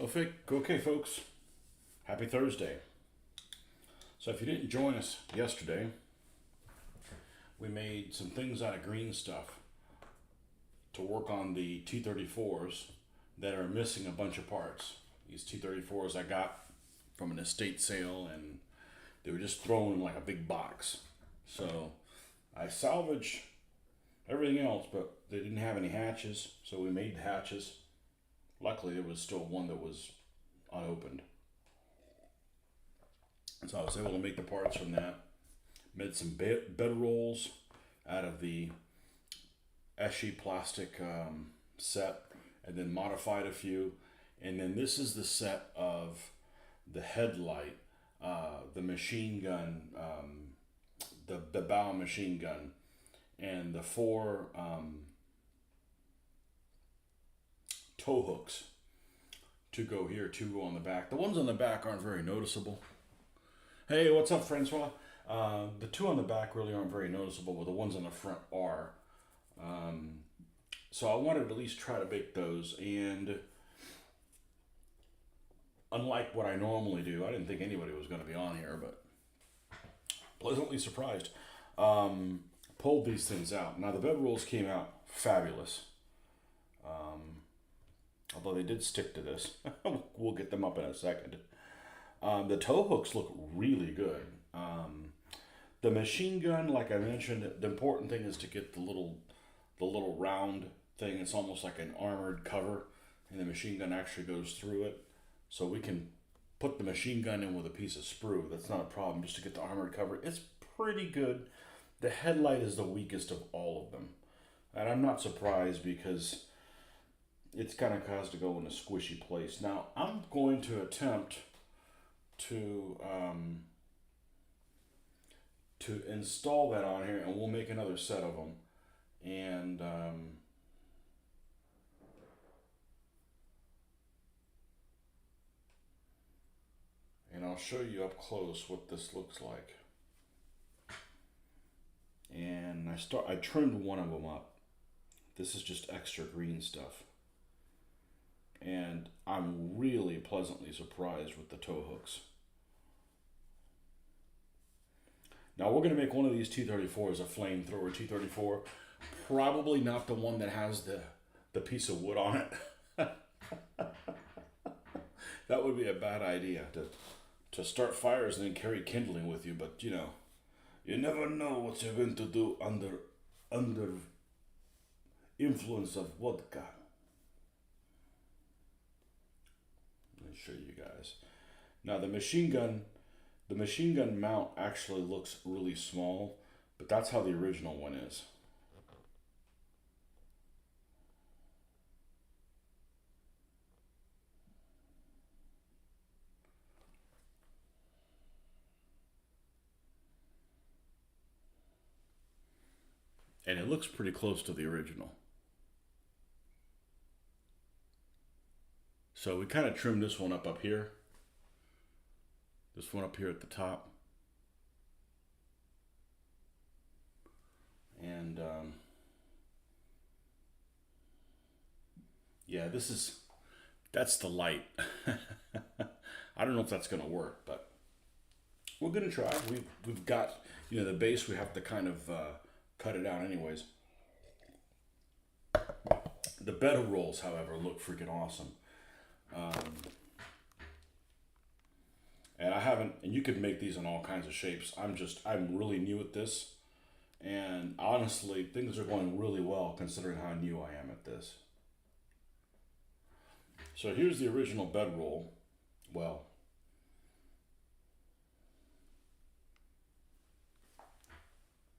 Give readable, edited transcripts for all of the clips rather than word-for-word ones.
Okay, folks. Happy Thursday. So, if you didn't join us yesterday, we made some things out of green stuff to work on the T-34s that are missing a bunch of parts. These T-34s I got from an estate sale, and they were just thrown in like a big box. So, I salvaged everything else, but they didn't have any hatches, so we made the hatches. Luckily, there was still one that was unopened. So I was able to make the parts from that. Made some bed rolls out of the Eschi plastic set, and then modified a few. And then this is the set of the headlight, the machine gun, the bow machine gun, and the four tow hooks to go here, to go on the back. The ones on the back aren't very noticeable. Hey, what's up, Francois? The two on the back really aren't very noticeable, but the ones on the front are. So I wanted to at least try to make those, and unlike what I normally do, I didn't think anybody was going to be on here, but pleasantly surprised. Pulled these things out. Now the bed rolls came out fabulous. Although they did stick to this. We'll get them up in a second. The tow hooks look really good. The machine gun, like I mentioned, the important thing is to get the little round thing. It's almost like an armored cover, and the machine gun actually goes through it. So we can put the machine gun in with a piece of sprue. That's not a problem, just to get the armored cover. It's pretty good. The headlight is the weakest of all of them. And I'm not surprised, because it's kind of caused to go in a squishy place. Now, I'm going to attempt to install that on here, and we'll make another set of them, and I'll show you up close what this looks like. And I trimmed one of them up. This is just extra green stuff, and I'm really pleasantly surprised with the tow hooks. Now we're going to make one of these T-34s a flamethrower T-34. Probably not the one that has the piece of wood on it. That would be a bad idea, to start fires and then carry kindling with you. But you never know what you're going to do under influence of vodka. Let me show you guys. Now the machine gun mount actually looks really small, but that's how the original one is. And it looks pretty close to the original. So we kind of trimmed this one up here. This one up here at the top. And yeah, that's the light. I don't know if that's going to work, but we're going to try. We've got, the base, we have to kind of cut it out anyways. The bed rolls, however, look freaking awesome. And you could make these in all kinds of shapes. I'm really new at this. And honestly, things are going really well considering how new I am at this. So here's the original bed roll. Well,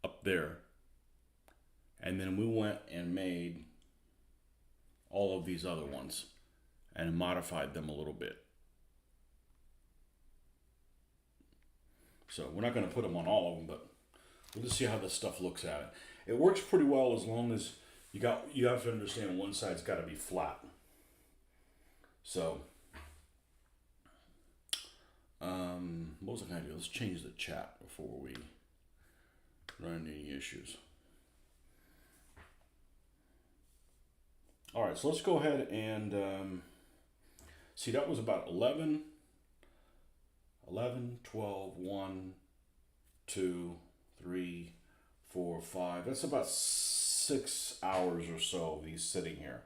up there. And then we went and made all of these other ones and modified them a little bit. So we're not going to put them on all of them, but we'll just see how this stuff looks at it. It works pretty well as long as you have to understand one side's got to be flat. So, what was I going to do? Let's change the chat before we run into any issues. All right, so let's go ahead and See, that was about 11, 12, 1, 2, 3, 4, 5. That's about 6 hours or so of these sitting here.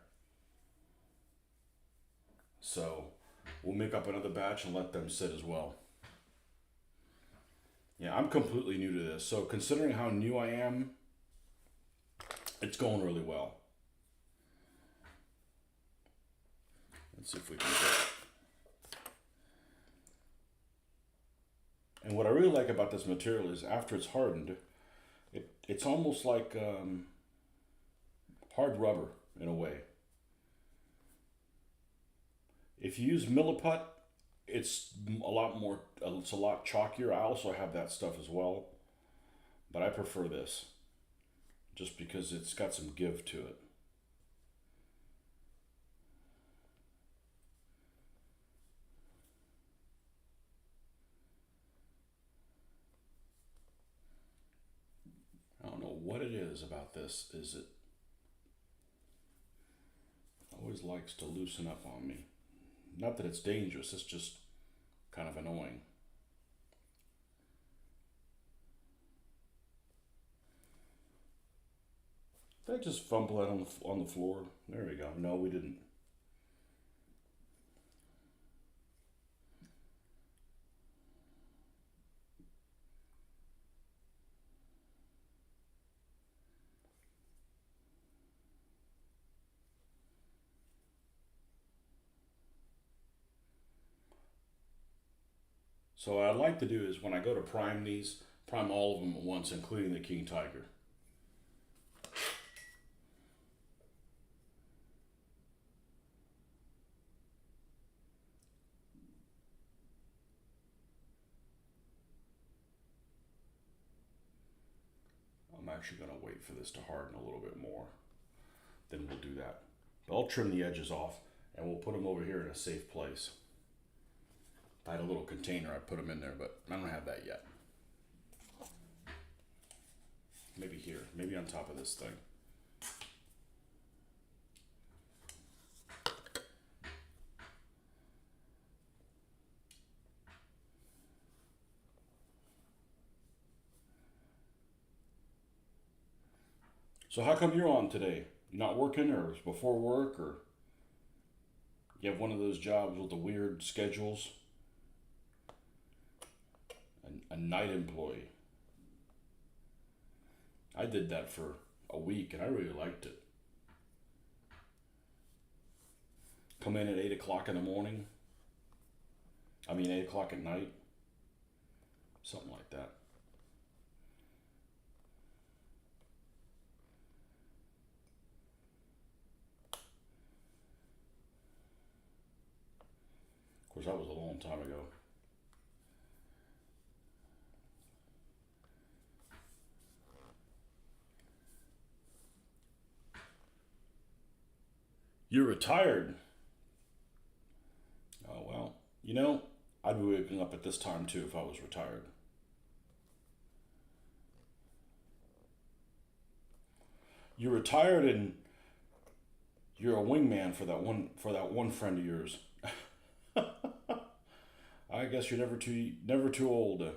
So we'll make up another batch and let them sit as well. Yeah, I'm completely new to this. So considering how new I am, it's going really well. Let's see if we can get it. And what I really like about this material is after it's hardened, it's almost like hard rubber in a way. If you use Milliput, it's a lot more, it's a lot chalkier. I also have that stuff as well, but I prefer this just because it's got some give to it. I don't know what it is about this. Is it always likes to loosen up on me? Not that it's dangerous, it's just kind of annoying. Did I just fumble it on the floor? There we go. No, we didn't. So what I'd like to do is when I go to prime these, prime all of them at once, including the King Tiger. I'm actually going to wait for this to harden a little bit more. Then we'll do that. But I'll trim the edges off and we'll put them over here in a safe place. If I had a little container, I'd put them in there, but I don't have that yet. Maybe here, maybe on top of this thing. So how come you're on today? You not working, or it's before work, or you have one of those jobs with the weird schedules? A night employee. I did that for a week and I really liked it. Come in at 8 o'clock in the morning. 8 o'clock at night. Something like that. Of course, that was a long time ago. You're retired. Oh, well, I'd be waking up at this time too if I was retired. You're retired and you're a wingman for that one friend of yours. I guess you're never too old.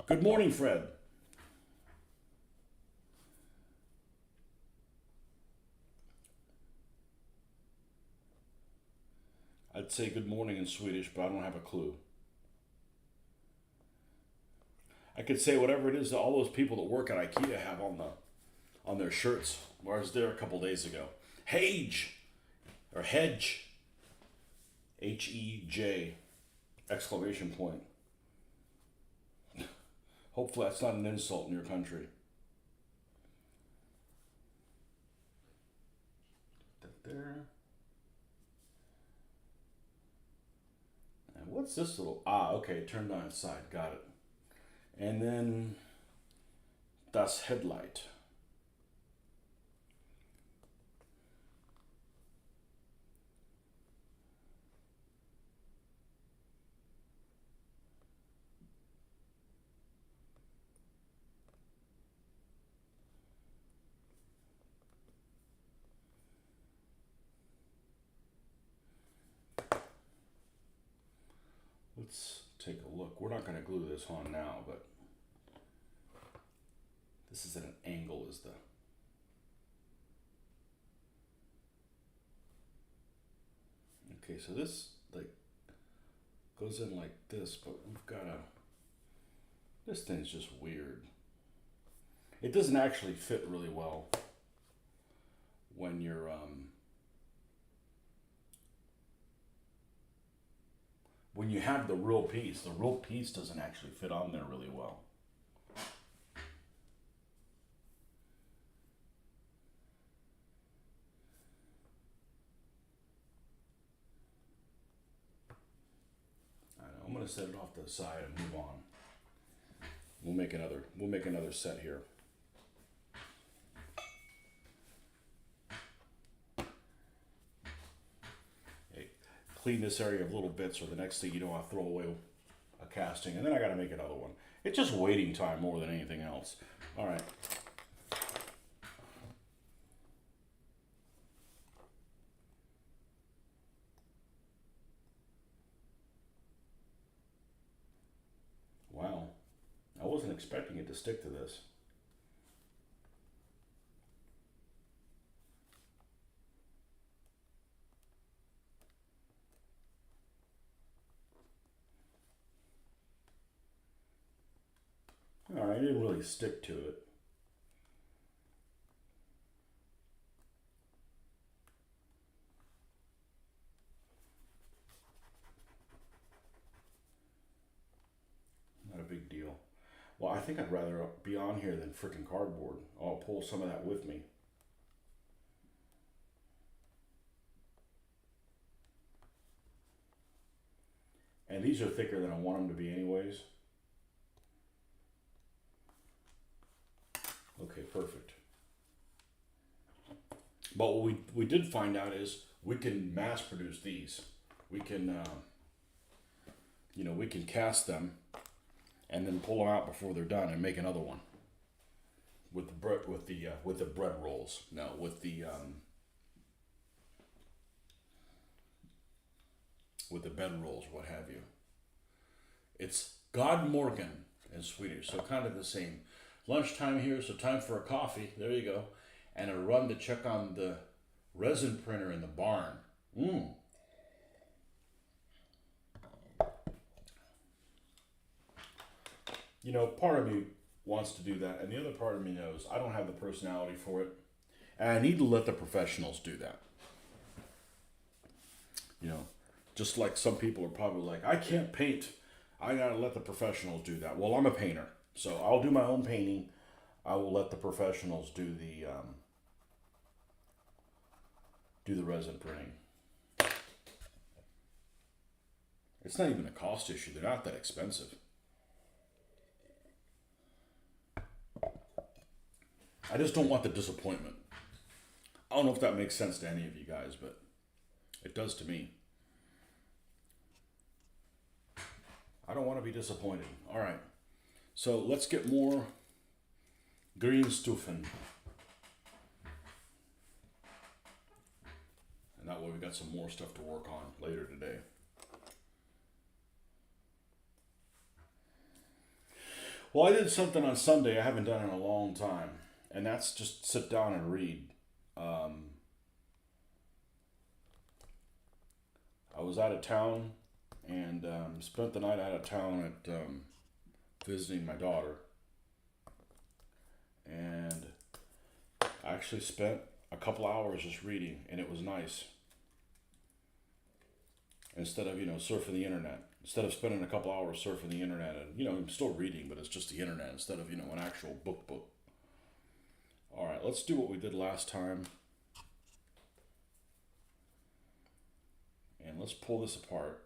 Good morning, Fred. I'd say good morning in Swedish, but I don't have a clue. I could say whatever it is that all those people that work at IKEA have on their shirts. Where I was there a couple days ago. Hage or hedge. H-E-J exclamation point. Hopefully that's not an insult in your country. There. And what's this little? Okay, turned on its side. Got it. And then das headlight. let's take a look. We're not going to glue this on now, but this is at an angle is the... Okay, so this like goes in like this, but we've got a... This thing's just weird. It doesn't actually fit really well when you're when you have the real piece. The real piece doesn't actually fit on there really well. I know, I'm gonna set it off to the side and move on. We'll make another set here. Clean this area of little bits, or the next thing you know, I'll throw away a casting, and then I got to make another one. It's just waiting time more than anything else. All right. Wow. I wasn't expecting it to stick to this. All right, it didn't really stick to it. Not a big deal. Well, I think I'd rather be on here than freaking cardboard. I'll pull some of that with me. And these are thicker than I want them to be anyways. Okay, perfect. But what we did find out is we can mass produce these. We can, you know, we can cast them and then pull them out before they're done and make another one with the bread, with the bread rolls. No, with the bed rolls, what have you. It's God Morgen in Swedish, so kind of the same. Lunchtime here, so time for a coffee. There you go. And a run to check on the resin printer in the barn. You know, part of me wants to do that, and the other part of me knows I don't have the personality for it, and I need to let the professionals do that. You know, just like some people are probably like, I can't paint. I gotta let the professionals do that. Well, I'm a painter, so I'll do my own painting. I will let the professionals do the resin printing. It's not even a cost issue. They're not that expensive. I just don't want the disappointment. I don't know if that makes sense to any of you guys, but it does to me. I don't want to be disappointed. All right, so let's get more Greenstufen. And that way we got some more stuff to work on later today. Well, I did something on Sunday I haven't done in a long time, and that's just sit down and read. I was out of town and spent the night out of town at visiting my daughter. And I actually spent a couple hours just reading, and it was nice. Instead of, surfing the internet. Instead of spending a couple hours surfing the internet and, I'm still reading, but it's just the internet instead of, an actual book. All right, let's do what we did last time. And let's pull this apart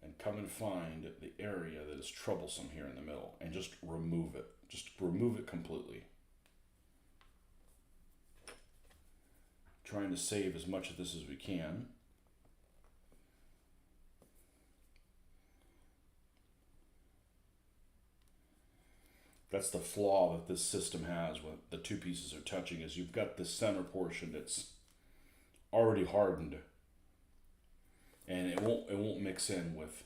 and come and find the area that is troublesome here in the middle and just remove it. Just remove it completely. Trying to save as much of this as we can. That's the flaw that this system has when the two pieces are touching, is you've got the center portion that's already hardened, and it won't mix in with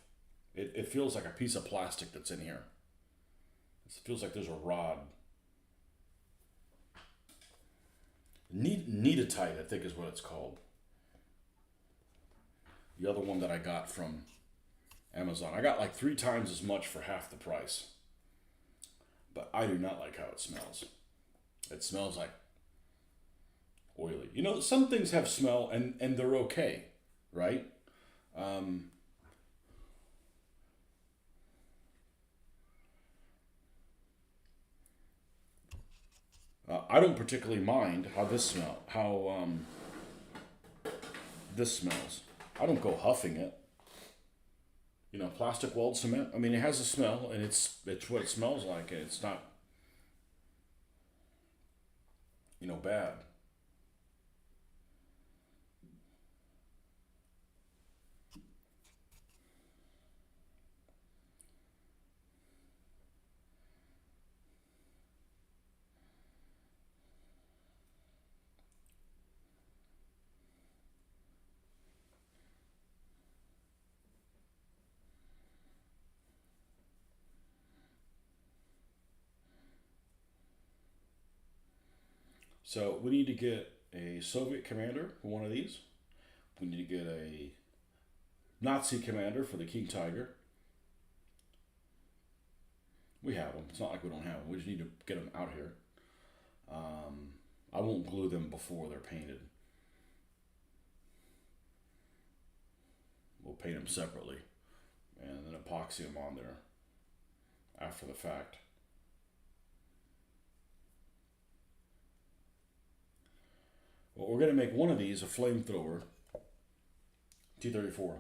It feels like a piece of plastic that's in here. It feels like there's a rod. Neatitite, I think is what it's called. The other one that I got from Amazon. I got like 3 times as much for half the price. But I do not like how it smells. It smells like oily. You know, some things have smell and they're okay, right? I don't particularly mind how this smells. I don't go huffing it. You know, plastic walled cement. I mean, it has a smell, and it's what it smells like, and it's not, bad. So we need to get a Soviet commander for one of these. We need to get a Nazi commander for the King Tiger. We have them. It's not like we don't have them. We just need to get them out here. I won't glue them before they're painted. We'll paint them separately and then epoxy them on there after the fact. Well, we're going to make one of these a flamethrower T-34.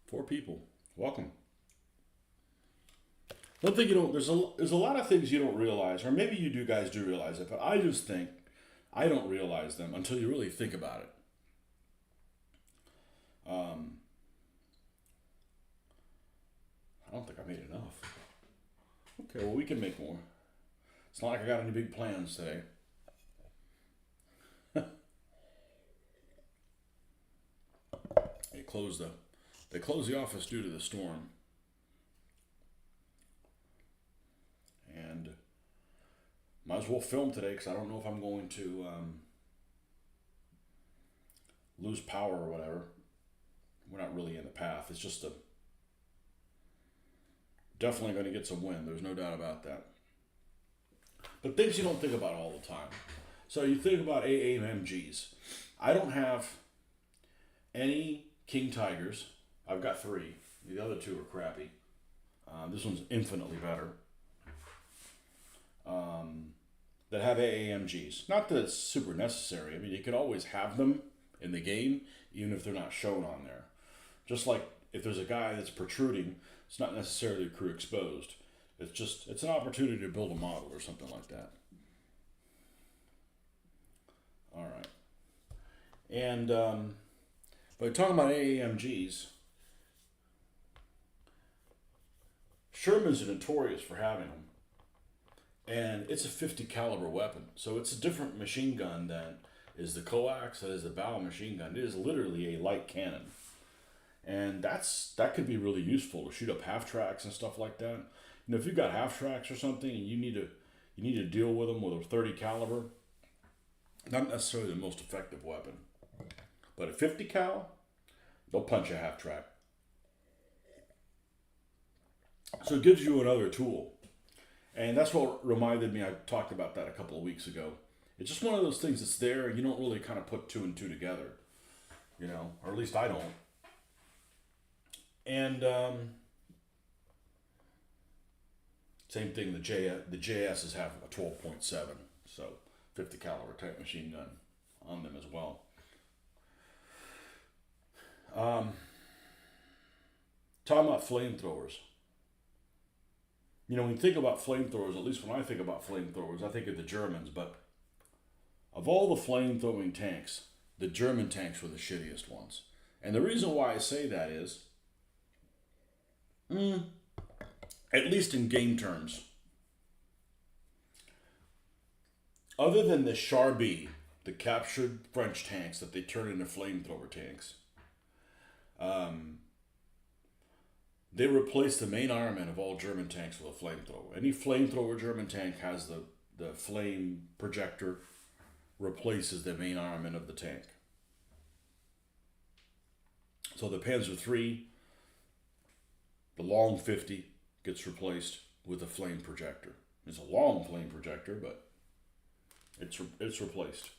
4 people. Welcome. One thing there's a lot of things you don't realize, or maybe you guys do realize it, but I just think I don't realize them until you really think about it. I don't think I made enough. Okay, well, we can make more. It's not like I got any big plans today. They closed the office due to the storm. And might as well film today because I don't know if I'm going to lose power or whatever. We're not really in the path. It's just definitely going to get some wind. There's no doubt about that. But things you don't think about all the time. So you think about AAMGs. I don't have any King Tigers. I've got 3. The other 2 are crappy. This one's infinitely better. That have AAMGs. Not that it's super necessary. I mean, you can always have them in the game, even if they're not shown on there. Just like if there's a guy that's protruding, it's not necessarily crew exposed. It's an opportunity to build a model or something like that. All right. And but talking about AAMGs, Shermans are notorious for having them. And it's a 50 caliber weapon. So it's a different machine gun than is the coax, that is the bow machine gun. It is literally a light cannon. And that could be really useful to shoot up half tracks and stuff like that. You know, if you've got half tracks or something and you need to deal with them with a 30 caliber, not necessarily the most effective weapon. But a 50 cal, they'll punch a half track. So it gives you another tool. And that's what reminded me, I talked about that a couple of weeks ago. It's just one of those things that's there and you don't really kind of put 2 and 2 together. You know, or at least I don't. And same thing, the JSs have a 12.7, so 50 caliber type machine gun on them as well. Talking about flamethrowers. You know, when you think about flamethrowers, at least when I think about flamethrowers, I think of the Germans, but of all the flame-throwing tanks, the German tanks were the shittiest ones. And the reason why I say that is, at least in game terms, other than the Char-B, the captured French tanks that they turn into flamethrower tanks. They replaced the main armament of all German tanks with a flamethrower. Any flamethrower German tank has the flame projector replaces the main armament of the tank. So the Panzer III, the long 50, gets replaced with a flame projector. It's a long flame projector, but it's replaced.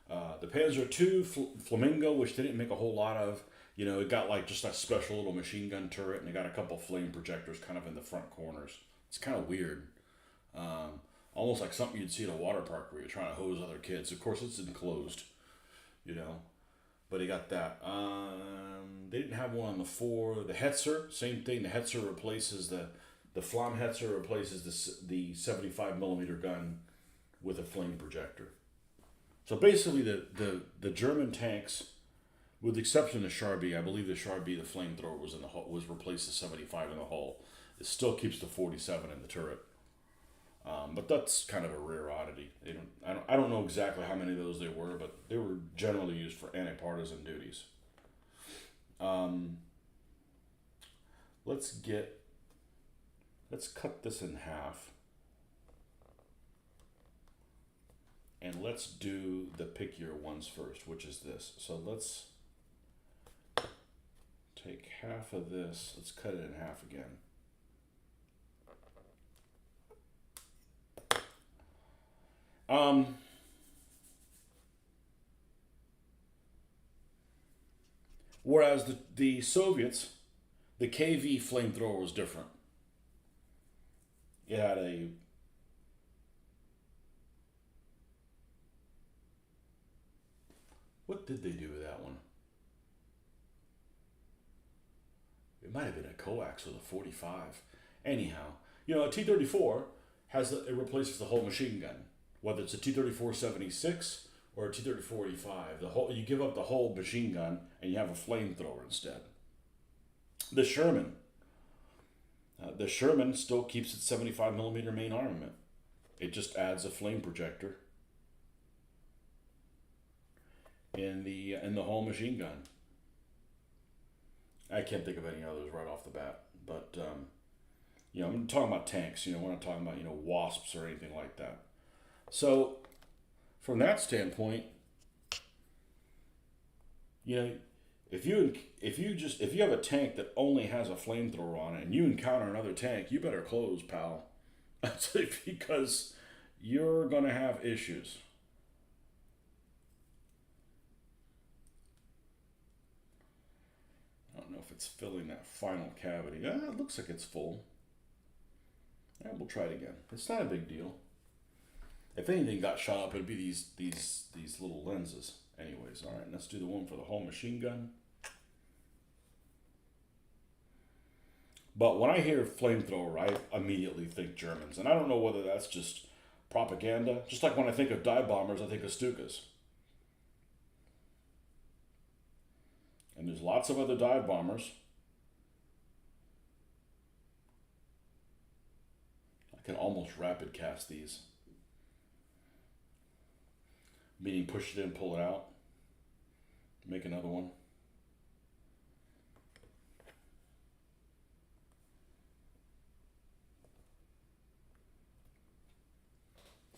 The Panzer II Flamingo, which they didn't make a whole lot of, it got like just a special little machine gun turret, and it got a couple flame projectors kind of in the front corners. It's kind of weird. Almost like something you'd see at a water park where you're trying to hose other kids. Of course, it's enclosed, But he got that. They didn't have one on the 4. The Hetzer, same thing. The Hetzer replaces the Flammhetzer replaces the 75 millimeter gun with a flame projector. So basically, the German tanks, with the exception of Char B, I believe the Char B, the flamethrower was replaced the 75 in the hull. It still keeps the 47 in the turret. But that's kind of a rare oddity. I don't know exactly how many of those there were, but they were generally used for anti-partisan duties. Let's cut this in half. And let's do the pickier ones first, which is this. So let's take half of this. Let's cut it in half again. Whereas the Soviets, the KV flamethrower was different. It had a what did they do with that one? It might have been a coax with a 45. Anyhow, a T-34 it replaces the whole machine gun. Whether it's a T-34-76 or a T-34-85, you give up the whole machine gun and you have a flamethrower instead. The Sherman still keeps its 75 millimeter main armament. It just adds a flame projector in the whole machine gun. I can't think of any others right off the bat, but I'm talking about tanks. We're not talking about wasps or anything like that. So, from that standpoint, if you have a tank that only has a flamethrower on it and you encounter another tank, you better close, pal, because you're gonna have issues. I don't know if it's filling that final cavity. It looks like it's full. We'll try it again. It's not a big deal. If anything got shot up, it'd be these little lenses. Anyways, all right, let's do the one for the whole machine gun. But when I hear flamethrower, I immediately think Germans. And I don't know whether that's just propaganda. Just like when I think of dive bombers, I think of Stukas. And there's lots of other dive bombers. I can almost rapid cast these. Meaning push it in, pull it out. Make another one.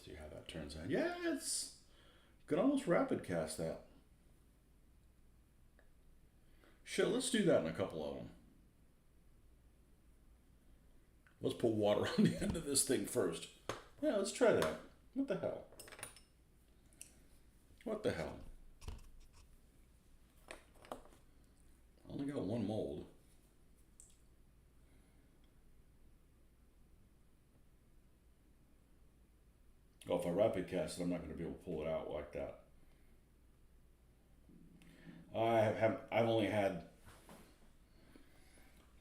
See how that turns out. Yeah, you can almost rapid cast that. Shit, let's do that in a couple of them. Let's put water on the end of this thing first. Yeah, let's try that. What the hell? What the hell? I only got one mold. Oh, if I rapid cast it, I'm not going to be able to pull it out like that. I've only had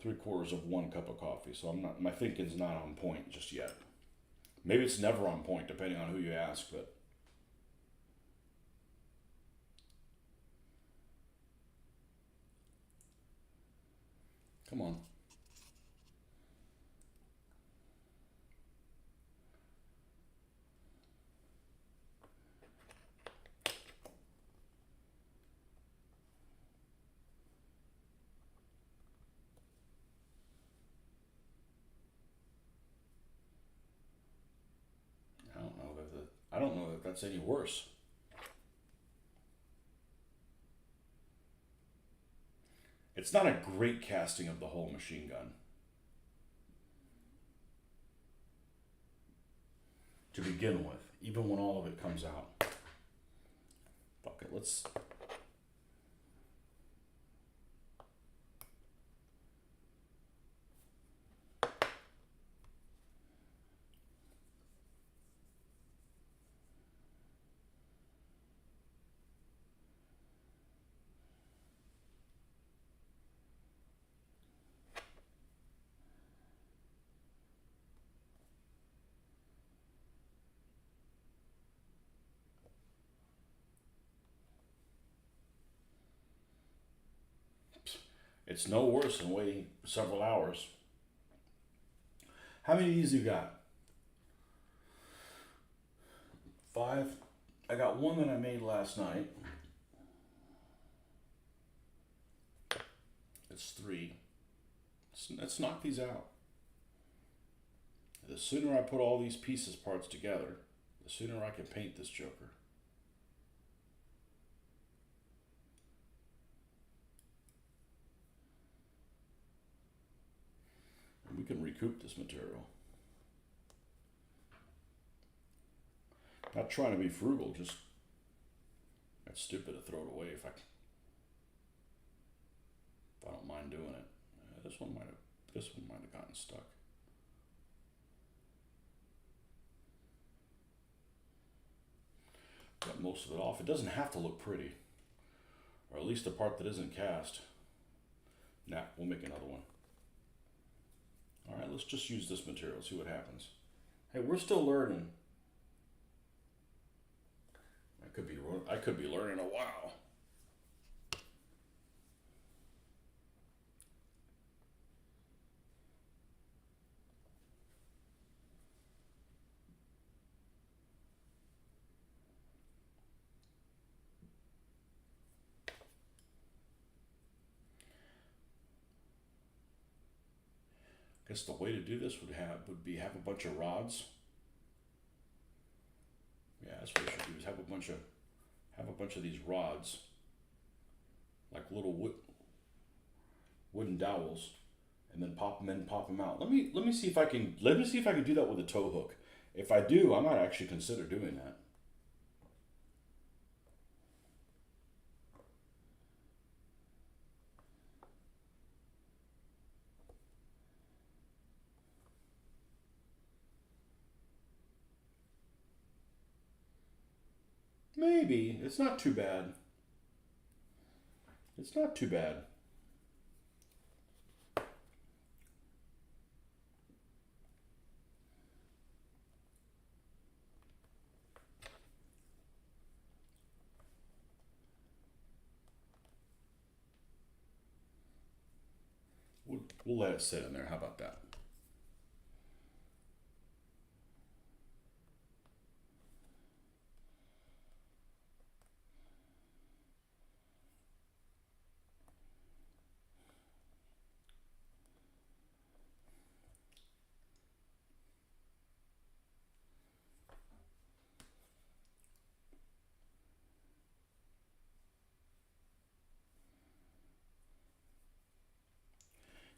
3/4 of 1 cup of coffee, so my thinking's not on point just yet. Maybe it's never on point, depending on who you ask, but come on. that's any worse. It's not a great casting of the whole machine gun to begin with, even when all of it comes out. Fuck it, let's... It's no worse than waiting several hours. How many of these you got? 5. I got one that I made last night. It's 3. Let's knock these out. The sooner I put all these parts together, the sooner I can paint this joker. And we can recoup this material. Not trying to be frugal, just that's stupid to throw it away if I don't mind doing it. This one might have gotten stuck. Got most of it off. It doesn't have to look pretty, or at least the part that isn't cast. Nah, we'll make another one. All right, let's just use this material, see what happens. Hey, we're still learning. I could be learning a while. I guess the way to do this would be have a bunch of rods. Yeah, that's what we should do, is have a bunch of these rods, like little wooden dowels, and then pop them in, pop them out. Let me see if I can do that with a tow hook. If I do, I might actually consider doing that. Maybe. It's not too bad. It's not too bad. We'll let it sit in there. How about that?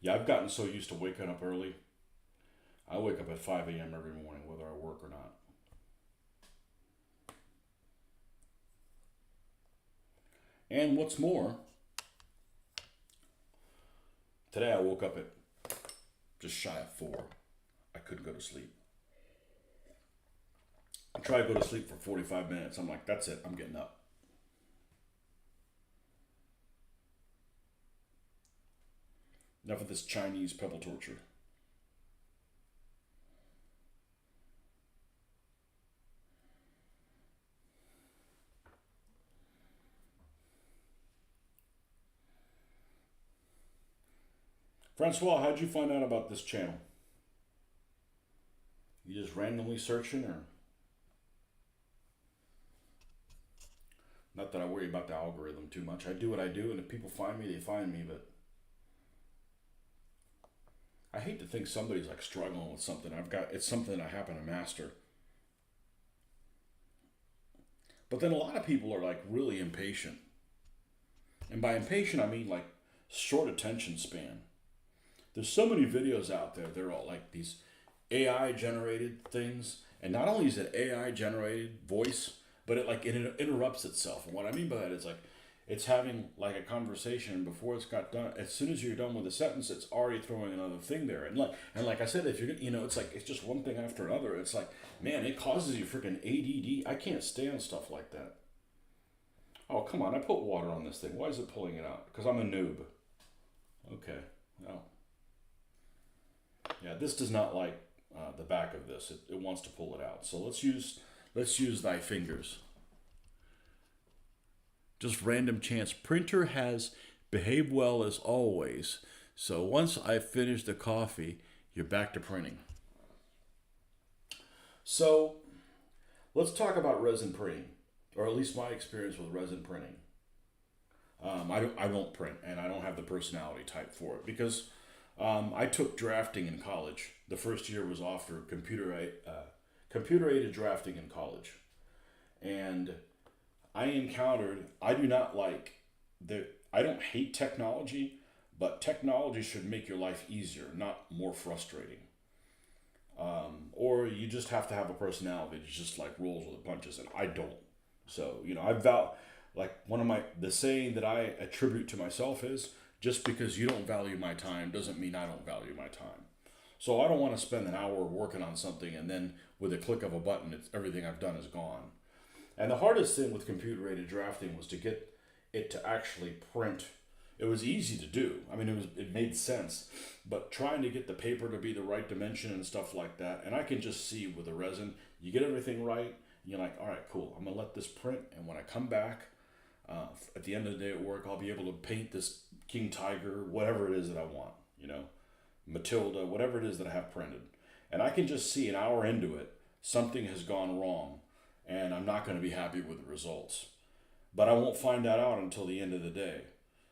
Yeah, I've gotten so used to waking up early. I wake up at 5 a.m. every morning, whether I work or not. And what's more, today I woke up at just shy of 4. I couldn't go to sleep. I tried to go to sleep for 45 minutes. I'm like, that's it, I'm getting up. Enough of this Chinese pebble torture. Francois, how'd you find out about this channel? You just randomly searching, or? Not that I worry about the algorithm too much. I do what I do, and if people find me, they find me, but I hate to think somebody's like struggling with something. It's something I happen to master. But then a lot of people are like really impatient. And by impatient, I mean like short attention span. There's so many videos out there. They're all like these AI generated things. And not only is it AI generated voice, but it interrupts itself. And what I mean by that is like it's having like a conversation, and before it's got done, as soon as you're done with a sentence, it's already throwing another thing there. And like I said, if you're it's like it's just one thing after another. It's like, man, it causes you freaking ADD. I can't stand stuff like that. Oh, come on, I put water on this thing. Why is it pulling it out? Because I'm a noob. Okay, well, yeah, this does not like the back of this. It wants to pull it out. So let's use thy fingers. Just random chance. Printer has behaved well as always. So once I finish the coffee, you're back to printing. So let's talk about resin printing, or at least my experience with resin printing. I won't print, and I don't have the personality type for it because I took drafting in college. The first year was offered computer aided drafting in college, and I do not like the. I don't hate technology, but technology should make your life easier, not more frustrating. Or you just have to have a personality that just like rolls with the punches, and I don't. So I vow, like the saying that I attribute to myself is, just because you don't value my time doesn't mean I don't value my time. So I don't want to spend an hour working on something and then with a click of a button, everything I've done is gone. And the hardest thing with computer aided drafting was to get it to actually print. It was easy to do. I mean, it made sense, but trying to get the paper to be the right dimension and stuff like that. And I can just see with the resin, you get everything right, and you're like, all right, cool. I'm gonna let this print, and when I come back at the end of the day at work, I'll be able to paint this King Tiger, whatever it is that I want. Matilda, whatever it is that I have printed, and I can just see an hour into it, something has gone wrong, and I'm not going to be happy with the results. But I won't find that out until the end of the day.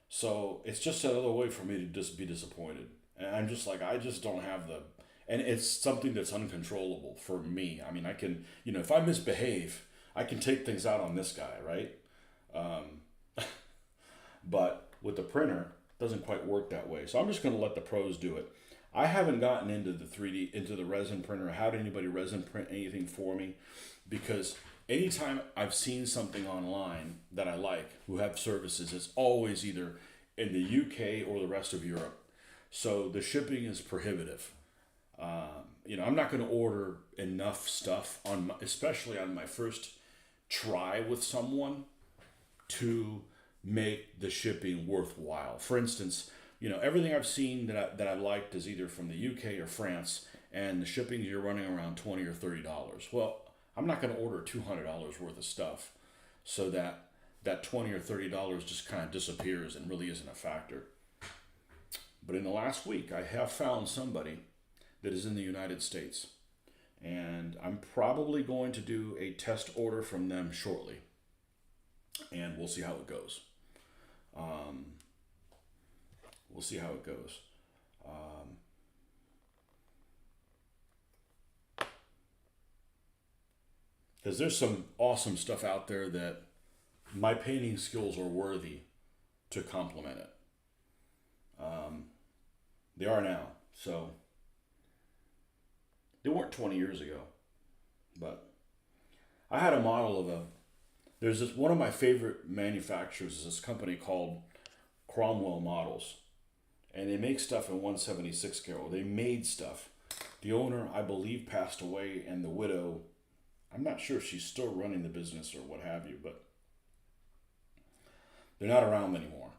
So it's just another way for me to just be disappointed. And I'm just like, I just don't have and it's something that's uncontrollable for me. I mean, I can, if I misbehave, I can take things out on this guy, right? But with the printer, it doesn't quite work that way. So I'm just going to let the pros do it. I haven't gotten into the 3D, into the resin printer, had anybody resin print anything for me, because anytime I've seen something online that I like, who have services, it's always either in the UK or the rest of Europe. So the shipping is prohibitive. I'm not going to order enough stuff especially on my first try with someone, to make the shipping worthwhile. For instance, everything I've seen that I liked is either from the UK or France, and the shipping you're running around $20 or $30. Well, I'm not going to order $200 worth of stuff, so that $20 or $30 just kind of disappears and really isn't a factor. But in the last week, I have found somebody that is in the United States, and I'm probably going to do a test order from them shortly, and we'll see how it goes. We'll see how it goes. Because there's some awesome stuff out there that my painting skills are worthy to complement it. They are now. So they weren't 20 years ago. But I had a model of there's this, one of my favorite manufacturers is this company called Cromwell Models. And they make stuff in 176 scale. They made stuff. The owner, I believe, passed away, and the widow, I'm not sure if she's still running the business or what have you, but they're not around anymore.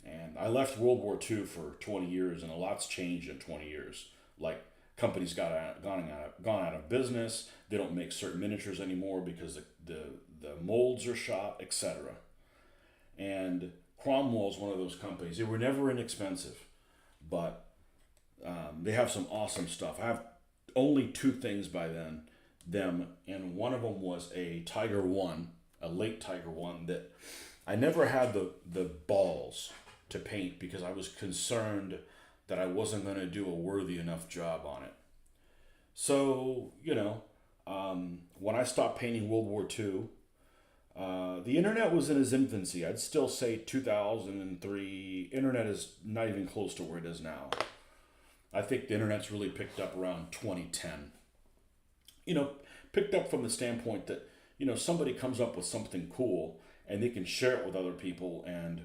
And I left World War II for 20 years, and a lot's changed in 20 years. Like, companies gone out of business. They don't make certain miniatures anymore because the molds are shot, etc. And Cromwell's one of those companies. They were never inexpensive, but they have some awesome stuff. I have only two things by them, and one of them was a Tiger One, a late Tiger One, that I never had the balls to paint because I was concerned that I wasn't going to do a worthy enough job on it. So, when I stopped painting World War II, The internet was in its infancy. I'd still say 2003. Internet is not even close to where it is now. I think the internet's really picked up around 2010. Picked up from the standpoint that, somebody comes up with something cool and they can share it with other people and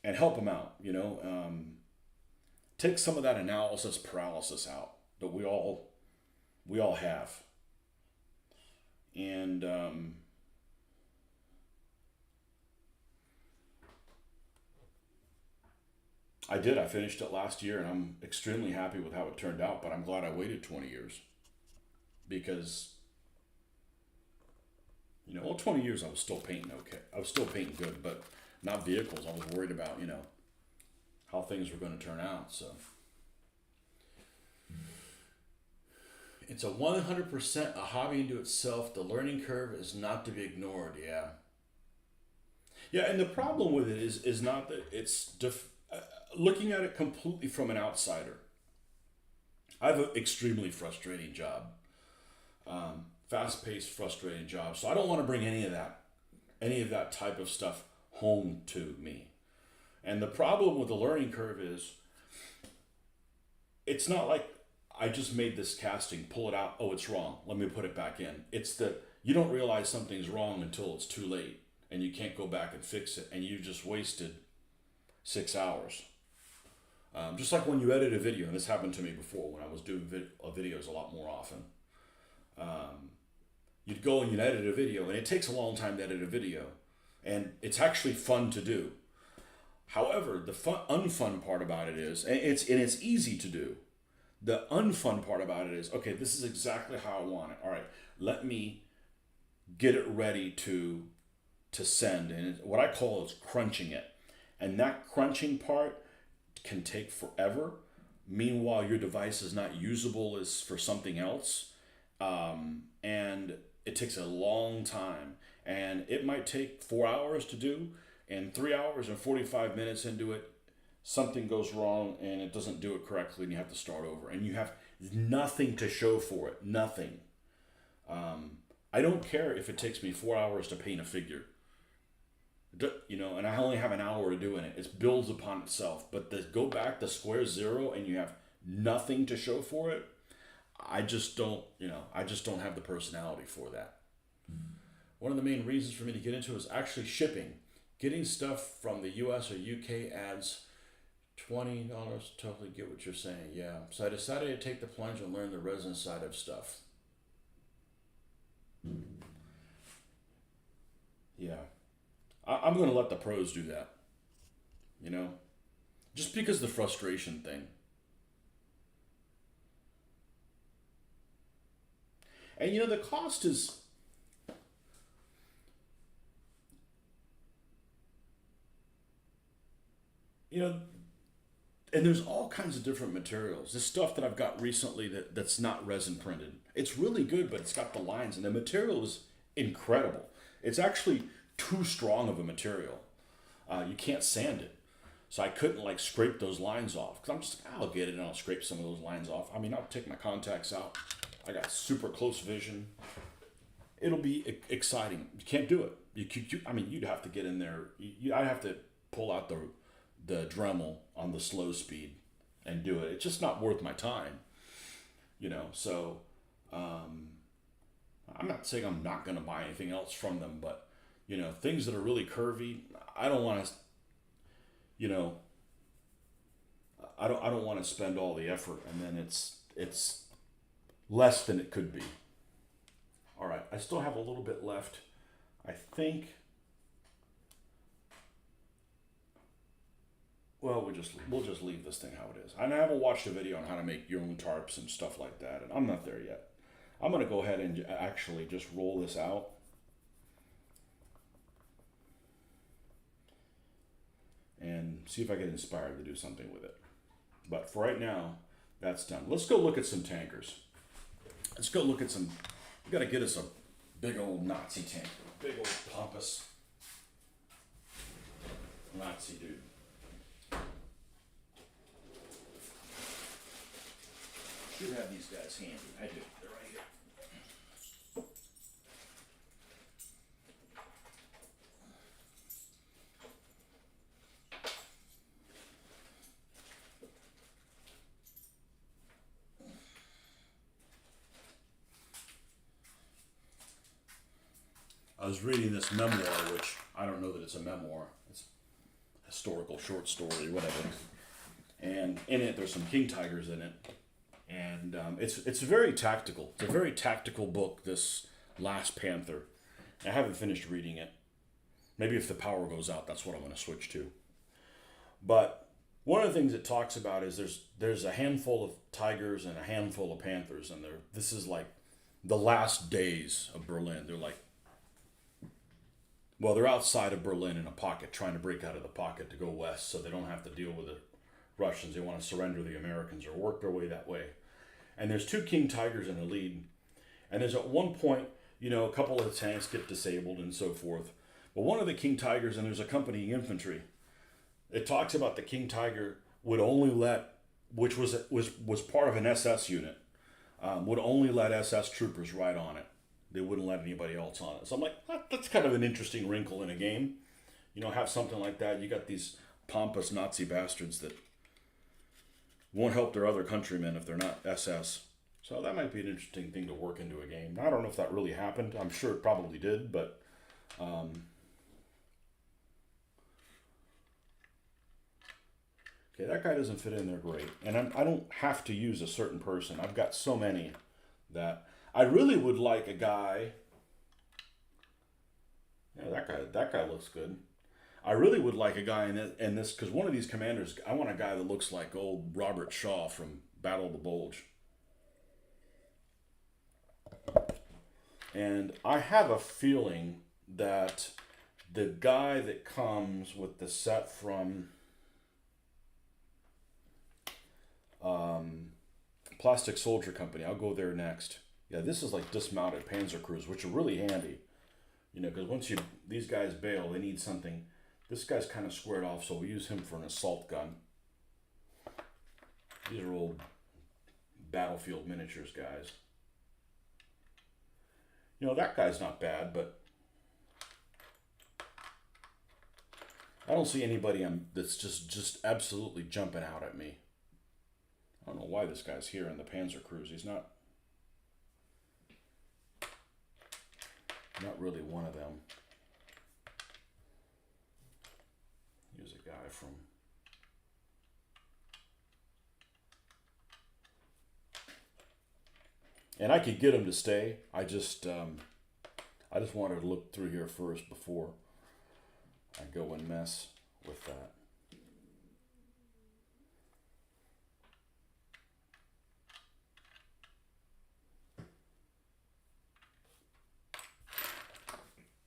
help them out, take some of that analysis paralysis out that we all have. And I finished it last year, and I'm extremely happy with how it turned out, but I'm glad I waited 20 years because, 20 years I was still painting okay. I was still painting good, but not vehicles. I was worried about, how things were going to turn out. So it's a 100% a hobby into itself. The learning curve is not to be ignored. Yeah. Yeah, and the problem with it is not that it's looking at it completely from an outsider. I have an extremely frustrating job, fast-paced, frustrating job. So I don't want to bring any of that type of stuff home to me. And the problem with the learning curve is, it's not like I just made this casting, pull it out, oh, it's wrong, let me put it back in. It's that you don't realize something's wrong until it's too late, and you can't go back and fix it, and you just wasted 6 hours. Just like when you edit a video, and this happened to me before when I was doing videos a lot more often. You'd go and you'd edit a video, and it takes a long time to edit a video, and it's actually fun to do. However, the unfun part about it is, and it's easy to do. The unfun part about it is, okay, this is exactly how I want it. All right, let me get it ready to send, and what I call is crunching it, and that crunching part can take forever. Meanwhile, your device is not usable as for something else, and it takes a long time, and it might take 4 hours to do, and 3 hours and 45 minutes into it, something goes wrong and it doesn't do it correctly, and you have to start over, and you have nothing to show for it. Nothing. I don't care if it takes me 4 hours to paint a figure, and I only have an hour to doing it. It builds upon itself. But to go back to square zero and you have nothing to show for it, I just don't have the personality for that. One of the main reasons for me to get into it is actually shipping. Getting stuff from the US or UK adds $20. Totally get what you're saying. Yeah. So I decided to take the plunge and learn the resin side of stuff. Yeah. I'm going to let the pros do that. Just because of the frustration thing. And the cost is, and there's all kinds of different materials. This stuff that I've got recently that's not resin printed. It's really good, but it's got the lines, and the material is incredible. It's actually too strong of a material. You can't sand it. So I couldn't scrape those lines off. Because I'm just, I'll get it and I'll scrape some of those lines off. I mean, I'll take my contacts out. I got super close vision. It'll be exciting. You can't do it. You'd have to get in there. I'd have to pull out the Dremel on the slow speed and do it. It's just not worth my time. So I'm not saying I'm not going to buy anything else from them, but things that are really curvy, I don't want to, I don't want to spend all the effort and then it's less than it could be. All right, I still have a little bit left. I think, well, we'll just leave this thing how it is. I haven't watched a video on how to make your own tarps and stuff like that, and I'm not there yet. I'm going to go ahead and actually just roll this out. And see if I get inspired to do something with it. But for right now, that's done. Let's go look at some tankers. Let's go look at some, we got to get us a big old Nazi tanker. Big old pompous Nazi dude. Should have these guys handy. I do. They're right here. was reading this memoir, which I don't know that it's a memoir. It's a historical short story, whatever. And in it, there's some king tigers in it. And it's very tactical. It's a very tactical book, this Last Panther. I haven't finished reading it. Maybe if the power goes out, that's what I'm going to switch to. But one of the things it talks about is there's a handful of tigers and a handful of panthers, and this is like the last days of Berlin. They're outside of Berlin in a pocket, trying to break out of the pocket to go west, so they don't have to deal with the Russians. They want to surrender the Americans or work their way that way. And there's two king tigers in the lead, and there's at one point, a couple of the tanks get disabled and so forth. But one of the king tigers, and there's accompanying infantry. It talks about the king tiger would only which was part of an SS unit, would only let SS troopers ride on it. They wouldn't let anybody else on it. So I'm like, that's kind of an interesting wrinkle in a game. Have something like that. You got these pompous Nazi bastards that won't help their other countrymen if they're not SS. So that might be an interesting thing to work into a game. I don't know if that really happened. I'm sure it probably did, but okay, that guy doesn't fit in there great. And I don't have to use a certain person. I've got so many that I really would like a guy. Yeah, that guy looks good. I really would like a guy in this, because one of these commanders, I want a guy that looks like old Robert Shaw from Battle of the Bulge. And I have a feeling that the guy that comes with the set from Plastic Soldier Company, I'll go there next. Yeah, this is like dismounted Panzer crews, which are really handy. Because once these guys bail, they need something. This guy's kind of squared off, so we use him for an assault gun. These are old battlefield miniatures guys. That guy's not bad, but I don't see anybody that's just absolutely jumping out at me. I don't know why this guy's here in the Panzer Crews. He's not really one of them. Here's a guy from... And I could get him to stay. I just wanted to look through here first before I go and mess with that.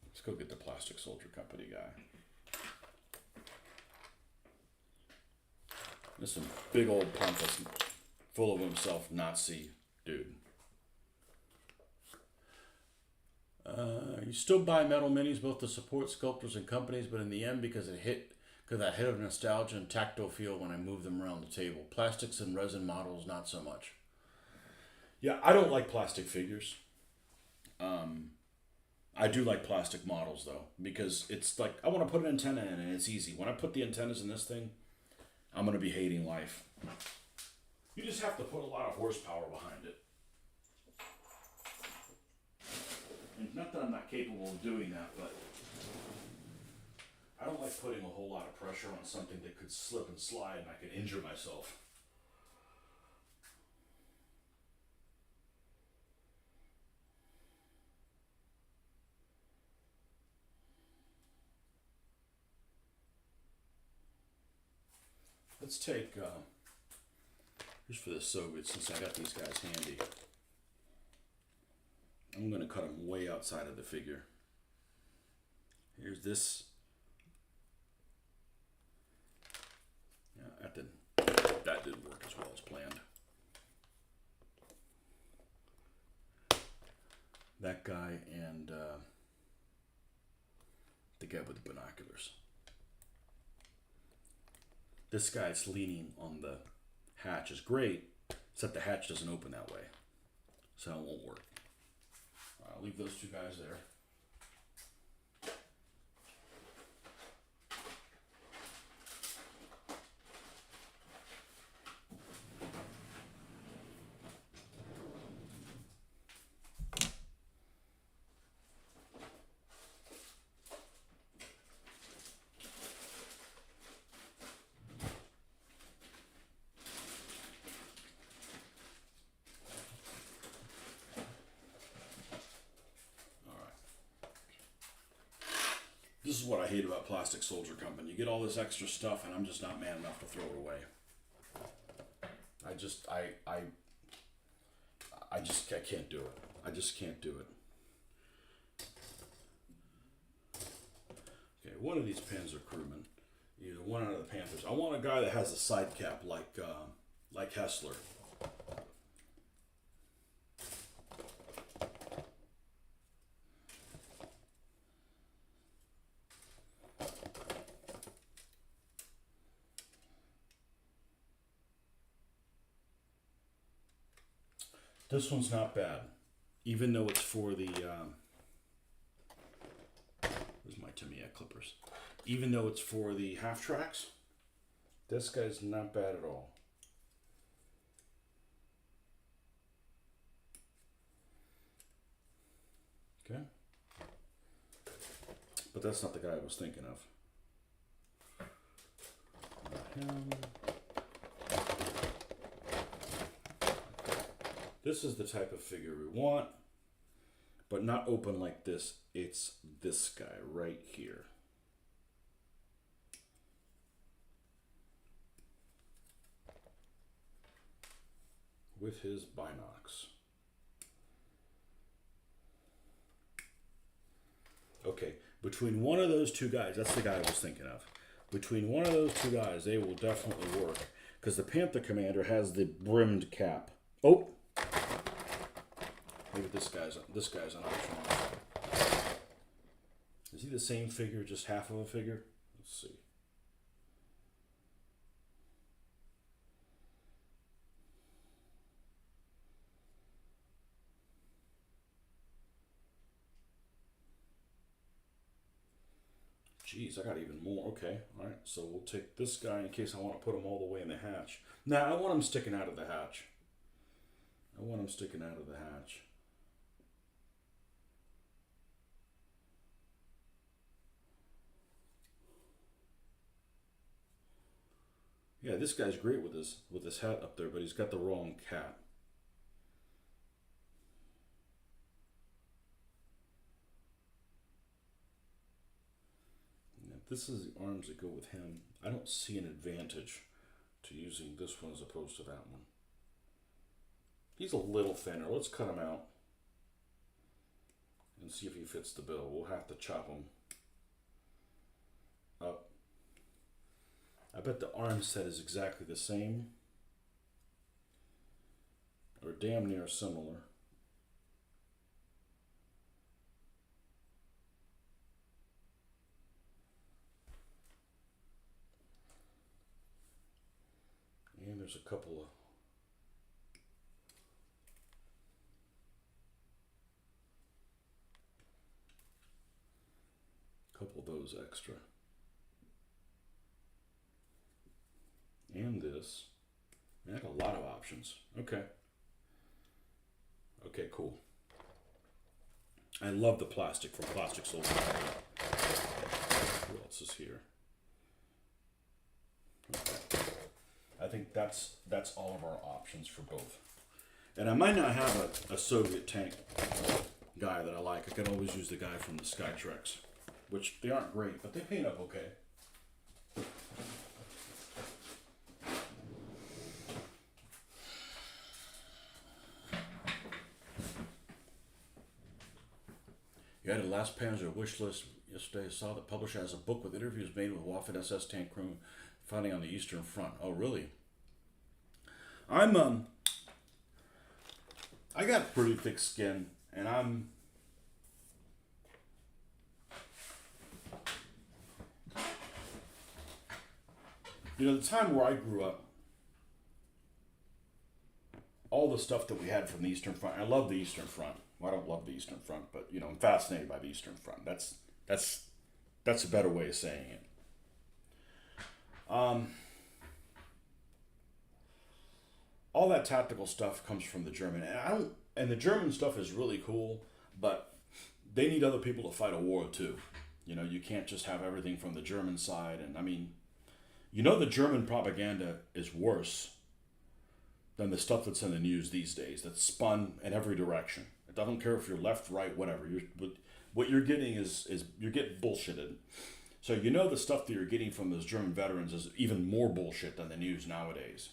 Let's go get the Plastic Soldier Company guy. This is some big old pompous, full of himself Nazi dude. You still buy metal minis both to support sculptors and companies, but in the end, because that hit of nostalgia and tactile feel when I move them around the table. Plastics and resin models, not so much. Yeah, I don't like plastic figures. I do like plastic models though, because it's like, I want to put an antenna in and it's easy. When I put the antennas in this thing, I'm going to be hating life. You just have to put a lot of horsepower behind it. And not that I'm not capable of doing that, but I don't like putting a whole lot of pressure on something that could slip and slide and I could injure myself. Let's take, just for the Soviets, since I got these guys handy, I'm going to cut them way outside of the figure. Here's this. Yeah, that didn't work as well as planned. That guy and the guy with the binoculars. This guy's leaning on the hatch is great, except the hatch doesn't open that way, so it won't work. I'll leave those two guys there. This is what I hate about Plastic Soldier Company. You get all this extra stuff, and I'm just not man enough to throw it away. I can't do it. I just can't do it. Okay, one of these Panzer crewmen, either one out of the Panthers. I want a guy that has a side cap like Hessler. This one's not bad, even though it's for the, where's my Tamiya clippers? Even though it's for the half tracks, this guy's not bad at all. Okay. But that's not the guy I was thinking of. Not him. This is the type of figure we want, but not open like this. It's this guy right here. With his binocs. Okay, between one of those two guys, that's the guy I was thinking of. Between one of those two guys, they will definitely work. Because the Panther Commander has the brimmed cap. Oh! Maybe this guy's an option also. Is he the same figure, just half of a figure? Let's see. Jeez, I got even more. Okay, all right. So we'll take this guy in case I want to put him all the way in the hatch. Now, I want him sticking out of the hatch. I want him sticking out of the hatch. Yeah, this guy's great with his hat up there, but he's got the wrong cap. And if this is the arms that go with him, I don't see an advantage to using this one as opposed to that one. He's a little thinner. Let's cut him out and see if he fits the bill. We'll have to chop him up. I bet the arm set is exactly the same, or damn near similar. And there's a couple of those extra. And this. I got a lot of options. Okay. Okay, cool. I love the plastic from Plastic Soldier. Who else is here? Okay. I think that's all of our options for both. And I might not have a Soviet tank guy that I like. I can always use the guy from the Skytrex, which they aren't great, but they paint up okay. You had a Last Panzer wish list yesterday. I saw the publisher has a book with interviews made with Waffen SS tank crewmen fighting on the Eastern Front. Oh, really? I got pretty thick skin, and the time where I grew up, all the stuff that we had from the Eastern Front, I love the Eastern Front. Well, I don't love the Eastern Front, but I'm fascinated by the Eastern Front. That's a better way of saying it. All that tactical stuff comes from the German, and the German stuff is really cool, but they need other people to fight a war too. You can't just have everything from the German side, and the German propaganda is worse than the stuff that's in the news these days. That's spun in every direction. I don't care if you're left, right, whatever. What you're getting is you're getting bullshitted. So you know the stuff that you're getting from those German veterans is even more bullshit than the news nowadays.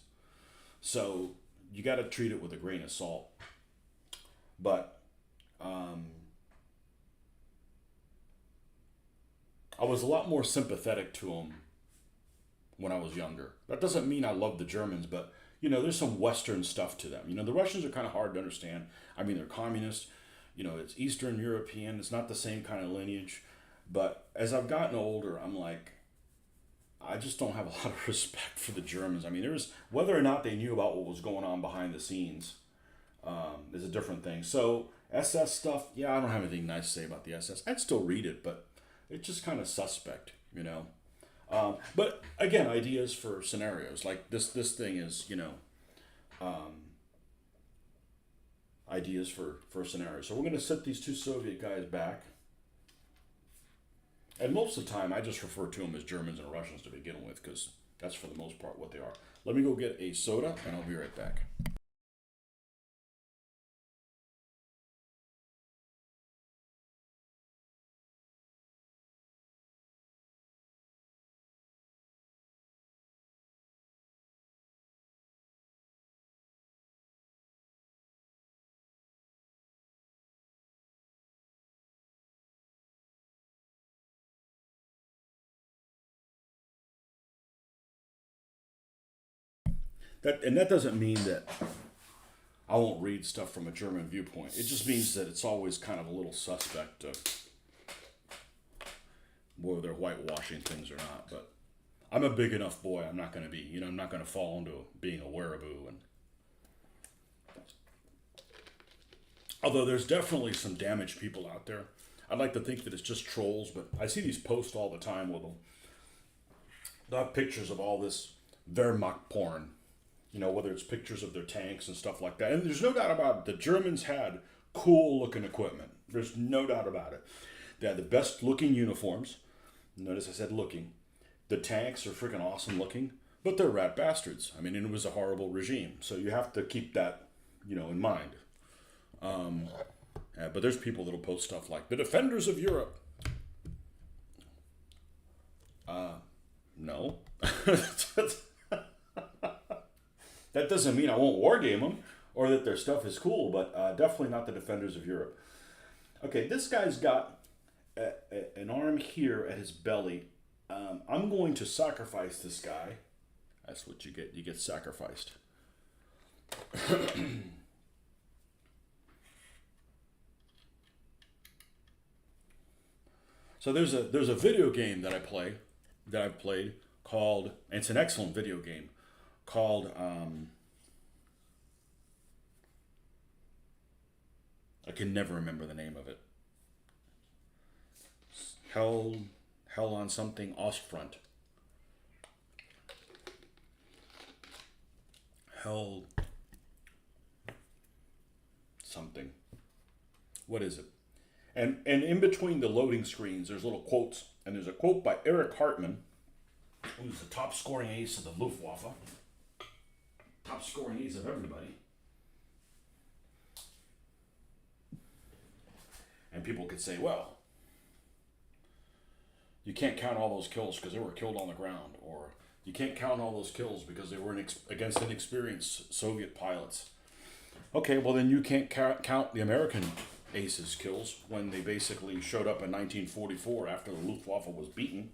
So you got to treat it with a grain of salt. But I was a lot more sympathetic to them when I was younger. That doesn't mean I love the Germans, but there's some Western stuff to them. The Russians are kind of hard to understand. I mean, they're communist. It's Eastern European. It's not the same kind of lineage. But as I've gotten older, I'm like, I just don't have a lot of respect for the Germans. I mean, there's whether or not they knew about what was going on behind the scenes is a different thing. So SS stuff, yeah, I don't have anything nice to say about the SS. I'd still read it, but it's just kind of suspect. But again, ideas for scenarios like this thing is, ideas for scenarios. So we're going to set these two Soviet guys back. And most of the time, I just refer to them as Germans and Russians to begin with, because that's for the most part what they are. Let me go get a soda, and I'll be right back. That doesn't mean that I won't read stuff from a German viewpoint. It just means that it's always kind of a little suspect whether they're whitewashing things or not. But I'm a big enough boy. I'm not going to be, I'm not going to fall into being a wereaboo. And although there's definitely some damaged people out there, I'd like to think that it's just trolls. But I see these posts all the time with them. They'll have pictures of all this Wehrmacht porn. Whether it's pictures of their tanks and stuff like that. And there's no doubt about it, the Germans had cool looking equipment. There's no doubt about it. They had the best looking uniforms. Notice I said looking. The tanks are freaking awesome looking, but they're rat bastards. I mean, it was a horrible regime. So you have to keep that, in mind. But there's people that'll post stuff like the defenders of Europe. No. That doesn't mean I won't wargame them or that their stuff is cool, but definitely not the defenders of Europe. Okay, this guy's got an arm here at his belly. I'm going to sacrifice this guy. That's what you get. You get sacrificed. So there's a video game that I've played called, and it's an excellent video game, called I can never remember the name of it. Hell on something Ostfront. Hell something. What is it? And in between the loading screens, there's little quotes, and there's a quote by Eric Hartmann, who's the top scoring ace of the Luftwaffe. Top scoring ace of everybody. And people could say, well, you can't count all those kills because they were killed on the ground, or you can't count all those kills because they were against inexperienced Soviet pilots. Okay, well then you can't count the American aces kills when they basically showed up in 1944 after the Luftwaffe was beaten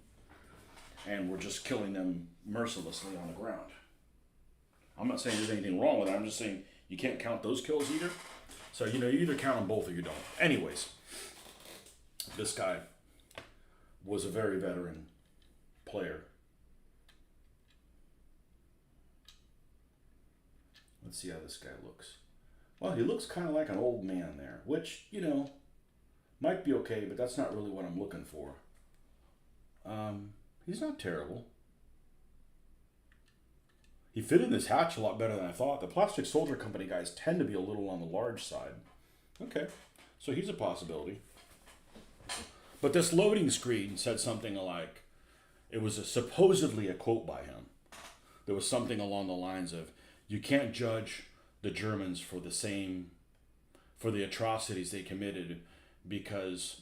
and were just killing them mercilessly on the ground. I'm not saying there's anything wrong with it. I'm just saying you can't count those kills either. So, you either count them both or you don't. Anyways, this guy was a very veteran player. Let's see how this guy looks. Well, he looks kind of like an old man there, which, might be okay, but that's not really what I'm looking for. He's not terrible. He fit in this hatch a lot better than I thought. The Plastic Soldier Company guys tend to be a little on the large side. Okay, so he's a possibility. But this loading screen said something like, it was supposedly a quote by him. There was something along the lines of, you can't judge the Germans for the atrocities they committed because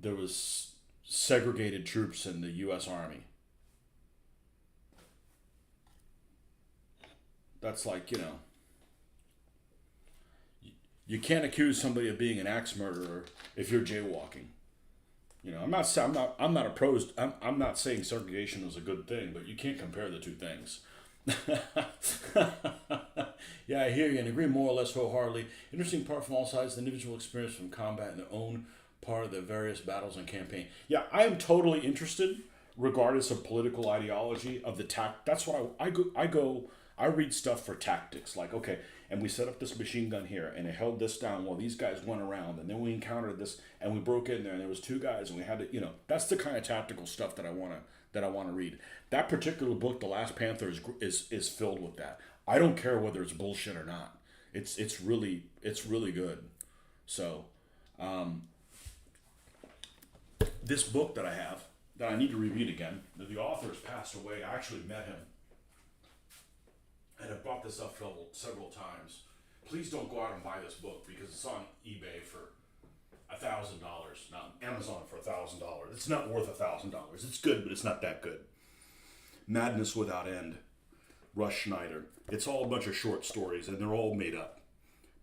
there was segregated troops in the U.S. Army. That's like, you can't accuse somebody of being an axe murderer if you're jaywalking. I'm not opposed. I'm not saying segregation is a good thing, but you can't compare the two things. Yeah, I hear you and agree more or less wholeheartedly. Interesting part from all sides, the individual experience from combat and their own part of the various battles and campaign. Yeah, I am totally interested, regardless of political ideology, of the tact. That's why I read stuff for tactics. Like, okay, and we set up this machine gun here, and it held this down while these guys went around, and then we encountered this, and we broke in there, and there was two guys, and we had to, that's the kind of tactical stuff that I want to read. That particular book, The Last Panther, is filled with that. I don't care whether it's bullshit or not. It's really good. So, this book that I have that I need to reread again. The author has passed away. I actually met him, and I've brought this up several times. Please don't go out and buy this book because it's on eBay for $1,000. Not Amazon for $1,000. It's not worth $1,000. It's good, but it's not that good. Madness Without End, Russ Schneider. It's all a bunch of short stories, and they're all made up.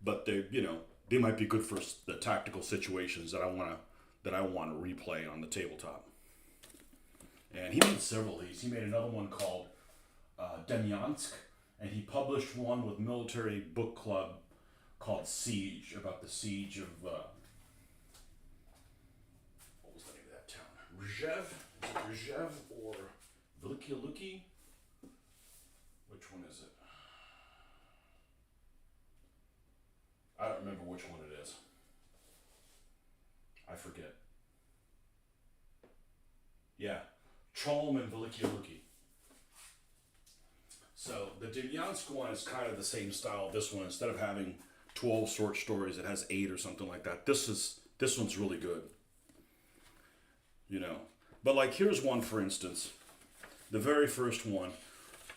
But they might be good for the tactical situations that I want to replay on the tabletop. And he made several of these. He made another one called Demyansk, and he published one with Military Book Club called Siege, about the siege of what was the name of that town? Rzhev? Is it Rzhev or Veliky Luki? Which one is it? I don't remember which one it is. I forget. Yeah, Cholm and Veliky Luki. So the Demyansk one is kind of the same style. This one, instead of having 12 short stories, it has 8 or something like that. This one's really good. But like, here's one, for instance. The very first one,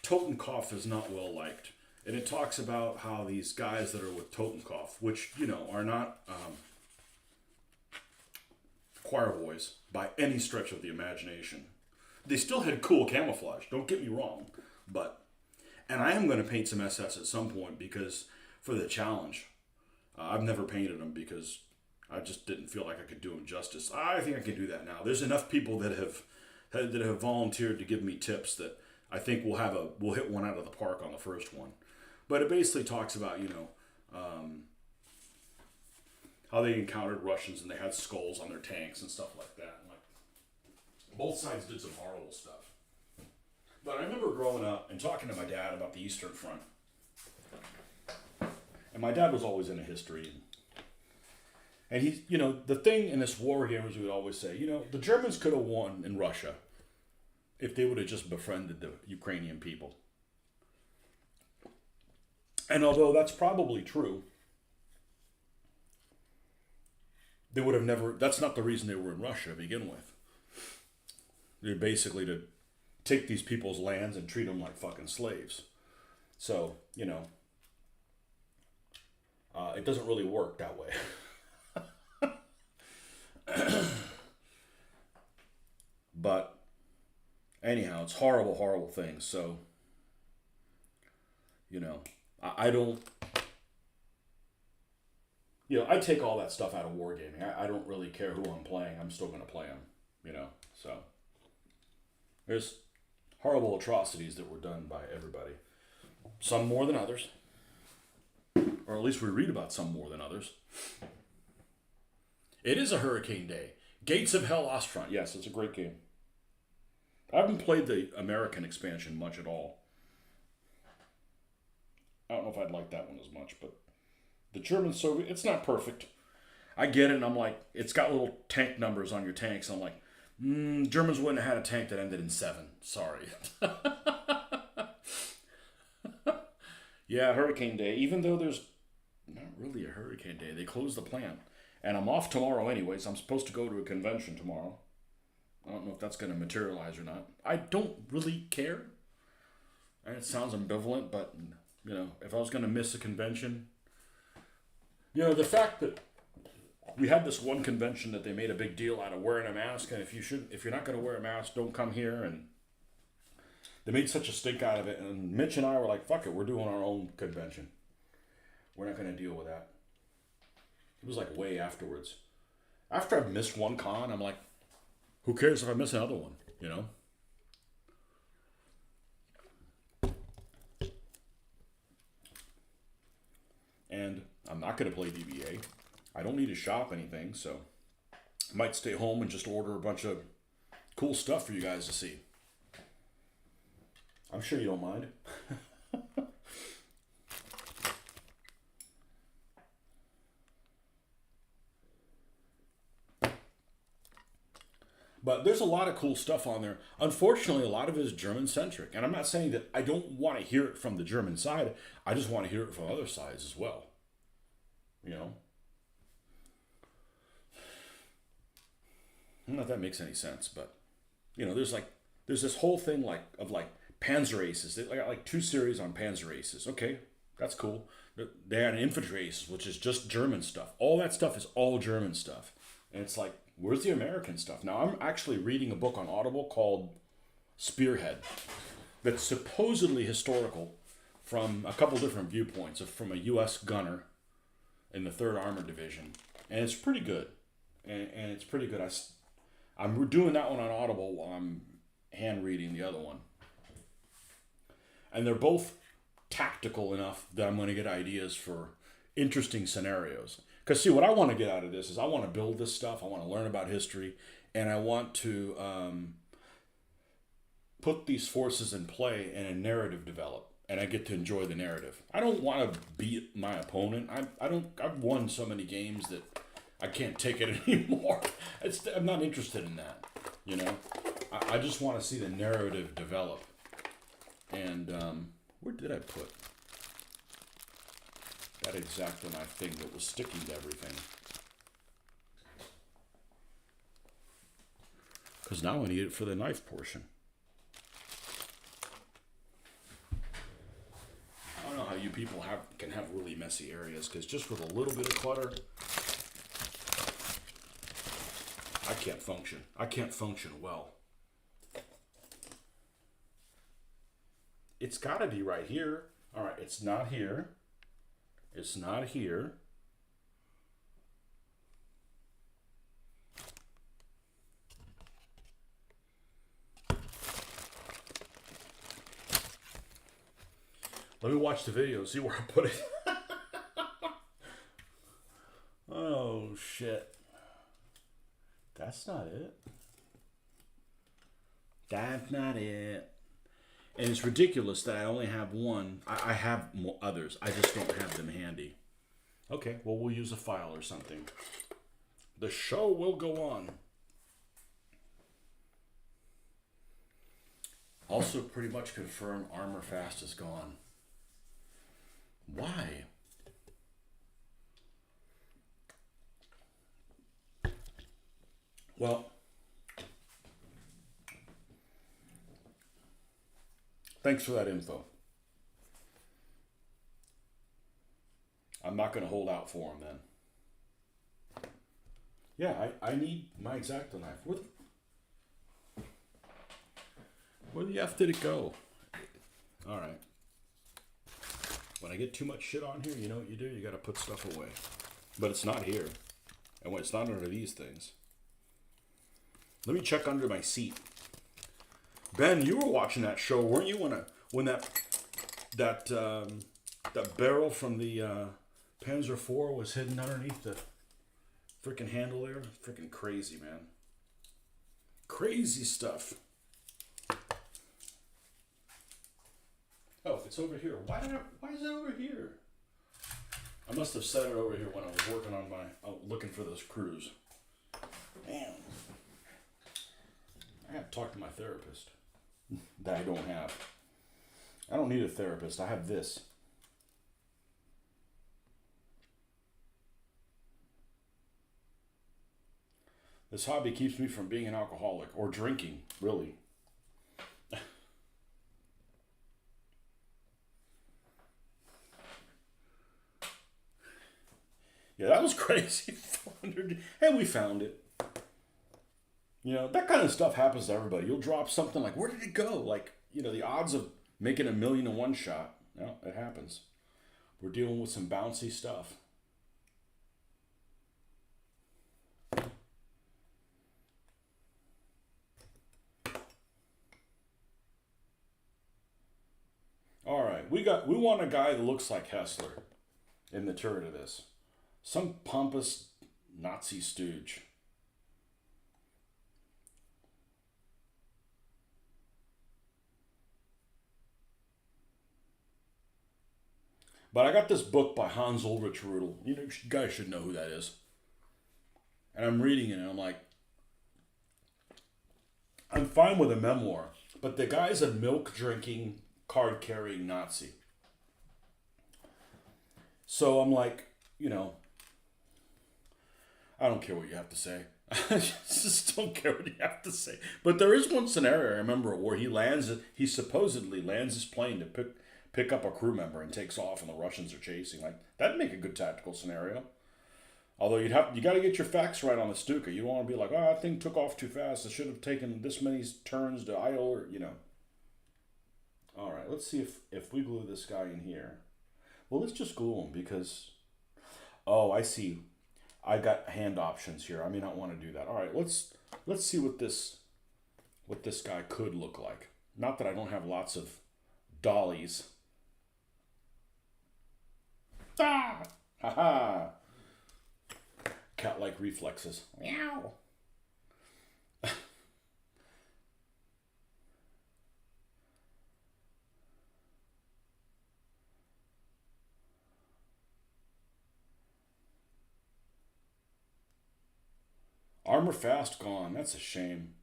Totenkopf is not well liked. And it talks about how these guys that are with Totenkopf, which, are not choir boys by any stretch of the imagination. They still had cool camouflage, don't get me wrong. And I am going to paint some SS at some point because, for the challenge, I've never painted them because I just didn't feel like I could do them justice. I think I can do that now. There's enough people that have volunteered to give me tips that I think we'll hit one out of the park on the first one. But it basically talks about, how they encountered Russians and they had skulls on their tanks and stuff like that. And both sides did some horrible stuff. But I remember growing up and talking to my dad about the Eastern Front. And my dad was always into history. And he's, the thing in this war game, as we would always say, the Germans could have won in Russia if they would have just befriended the Ukrainian people. And although that's probably true, they would have never, that's not the reason they were in Russia to begin with. They're basically to take these people's lands and treat them like fucking slaves. So, it doesn't really work that way. But anyhow, it's horrible, horrible things. So, I don't, I take all that stuff out of wargaming. I don't really care who I'm playing. I'm still going to play them, so there's horrible atrocities that were done by everybody. Some more than others. Or at least we read about some more than others. It is a hurricane day. Gates of Hell Ostfront. Yes, it's a great game. I haven't played the American expansion much at all. I don't know if I'd like that one as much, but the German Soviet, it's not perfect. I get it, and I'm like, it's got little tank numbers on your tanks. I'm like, Germans wouldn't have had a tank that ended in 7. Sorry. Yeah, Hurricane Day. Even though there's not really a Hurricane Day, they closed the plant. And I'm off tomorrow anyways. I'm supposed to go to a convention tomorrow. I don't know if that's going to materialize or not. I don't really care. And it sounds ambivalent, but, if I was going to miss a convention, the fact that we had this one convention that they made a big deal out of wearing a mask, and if you're not going to wear a mask, don't come here. And they made such a stink out of it. And Mitch and I were like, "Fuck it, we're doing our own convention. We're not going to deal with that." It was like way afterwards. After I've missed one con, I'm like, "Who cares if I miss another one?" You know. And I'm not going to play DBA. I don't need to shop anything, so I might stay home and just order a bunch of cool stuff for you guys to see. I'm sure you don't mind. But there's a lot of cool stuff on there. Unfortunately, a lot of it is German-centric. And I'm not saying that I don't want to hear it from the German side. I just want to hear it from other sides as well. You know? I don't know if that makes any sense, but, you know, there's this whole thing of Panzer Aces. They got like 2 series on Panzer Aces. Okay, that's cool. They had an Infantry Aces, which is just German stuff. All that stuff is all German stuff. And it's like, where's the American stuff? Now, I'm actually reading a book on Audible called Spearhead that's supposedly historical from a couple different viewpoints, from a U.S. gunner in the 3rd Armored Division. And it's pretty good. And it's pretty good. I'm doing that one on Audible while I'm hand reading the other one. And they're both tactical enough that I'm going to get ideas for interesting scenarios. Because, see, what I want to get out of this is I want to build this stuff. I want to learn about history. And I want to put these forces in play and a narrative develop. And I get to enjoy the narrative. I don't want to beat my opponent. I've won so many games that I can't take it anymore. I'm not interested in that. You know? I just want to see the narrative develop. And where did I put that X-Acto knife thing that was sticking to everything? Because now I need it for the knife portion. I don't know how you people can have really messy areas, because just with a little bit of clutter, I can't function. I can't function well. It's got to be right here. All right, it's not here. It's not here. Let me watch the video and see where I put it. Oh, shit. That's not it. That's not it. And it's ridiculous that I only have one. I have others. I just don't have them handy. Okay, well, we'll use a file or something. The show will go on. Also pretty much confirm Armor Fast is gone. Why? Well, thanks for that info. I'm not going to hold out for him then. Yeah, I need my X-Acto knife. Where the F did it go? All right. When I get too much shit on here, you know what you do? You got to put stuff away. But it's not here. And when it's not under these things. Let me check under my seat. Ben, you were watching that show, weren't you? When that barrel from the Panzer IV was hidden underneath the freaking handle there? Freaking crazy, man. Crazy stuff. Oh, it's over here. Why is it over here? I must have set it over here when I was working on looking for those crews. Man. I have to talk to my therapist. That I don't have. I don't need a therapist. I have this. This hobby keeps me from being an alcoholic or drinking, really. Yeah, Yeah, that was crazy. 400, and we found it. You know, that kind of stuff happens to everybody. You'll drop something like, where did it go? Like, you know, the odds of making $1 million in one shot. No, it happens. We're dealing with some bouncy stuff. All right, we want a guy that looks like Hessler in the turret of this. Some pompous Nazi stooge. But I got this book by Hans Ulrich Rudel. You know, you guys should know who that is. And I'm reading it, and I'm like, I'm fine with a memoir, but the guy's a milk drinking, card carrying Nazi. So I'm like, you know, I don't care what you have to say. I just don't care what you have to say. But there is one scenario I remember where he supposedly lands his plane to pick up a crew member and takes off, and the Russians are chasing. Like, that'd make a good tactical scenario. Although you got to get your facts right on the Stuka. You don't want to be like, oh, that thing took off too fast. It should have taken this many turns to idle, or you know. All right, let's see if we glue this guy in here. Well, let's just glue him because, oh, I see. I got hand options here. I may not want to do that. All right, let's see what this guy could look like. Not that I don't have lots of dollies. Ah! Ha ha! Cat-like reflexes. Meow. Armor fast gone. That's a shame.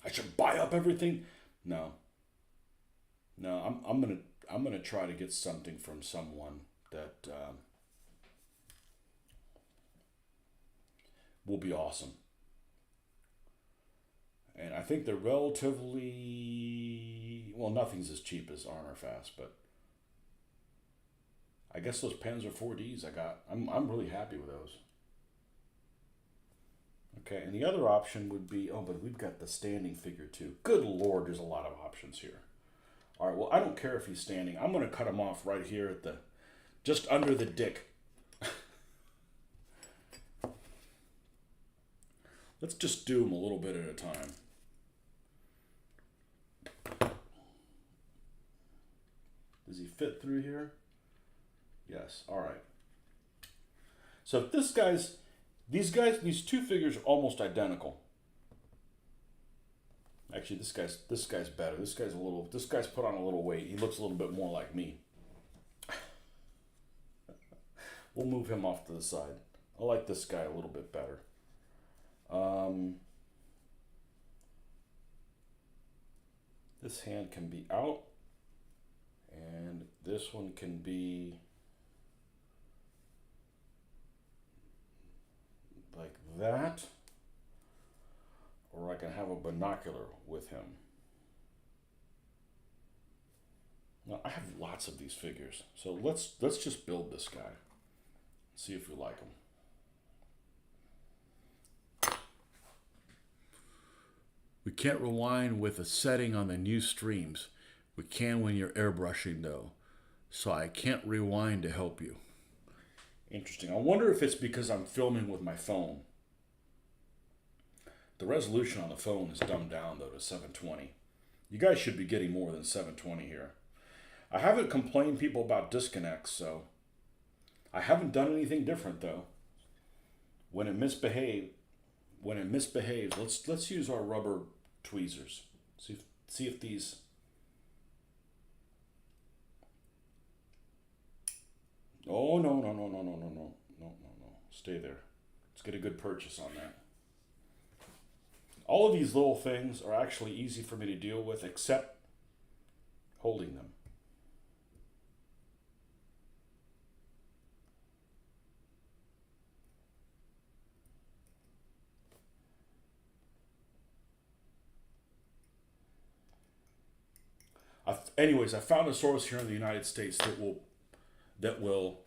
I should buy up everything. No. No, I'm gonna try to get something from someone that will be awesome. And I think they're relatively well. Nothing's as cheap as Armor Fast, but I guess those Panzer 4Ds I got. I'm really happy with those. Okay, and the other option would be, oh, but we've got the standing figure too. Good Lord, there's a lot of options here. All right, well, I don't care if he's standing. I'm going to cut him off right here at just under the dick. Let's just do him a little bit at a time. Does he fit through here? Yes, all right. So if these two figures are almost identical. Actually, this guy's better. This guy's put on a little weight. He looks a little bit more like me. We'll move him off to the side. I like this guy a little bit better. This hand can be out, and this one can be like that. Or I can have a binocular with him. Now I have lots of these figures, so let's just build this guy. See if we like him. We can't rewind with a setting on the new streams. We can when you're airbrushing though, so I can't rewind to help you. Interesting. I wonder if it's because I'm filming with my phone. The resolution on the phone is dumbed down, though, to 720. You guys should be getting more than 720 here. I haven't complained people about disconnects, so I haven't done anything different, though. When it misbehaves, let's use our rubber tweezers. See if these. Oh no. Stay there. Let's get a good purchase on that. All of these little things are actually easy for me to deal with, except holding them. Anyways, I found a source here in the United States that will that will,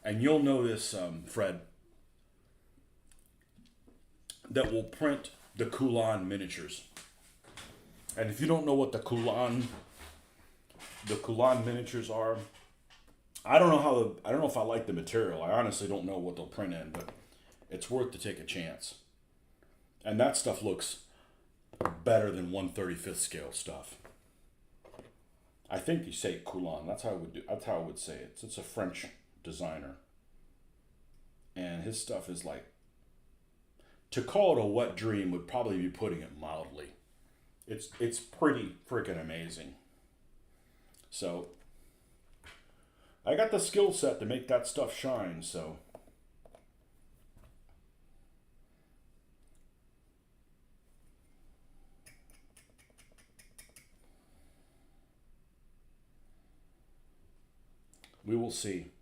and you'll know this, Fred, that will print the Coulon miniatures. And if you don't know what the Coulon miniatures are, I don't know if I like the material. I honestly don't know what they'll print in, but it's worth to take a chance. And that stuff looks better than 1/35th scale stuff. I think you say Coulon. That's how I would say it. It's a French designer, and his stuff is like, to call it a wet dream would probably be putting it mildly. It's pretty freaking amazing. So I got the skill set to make that stuff shine. So we will see.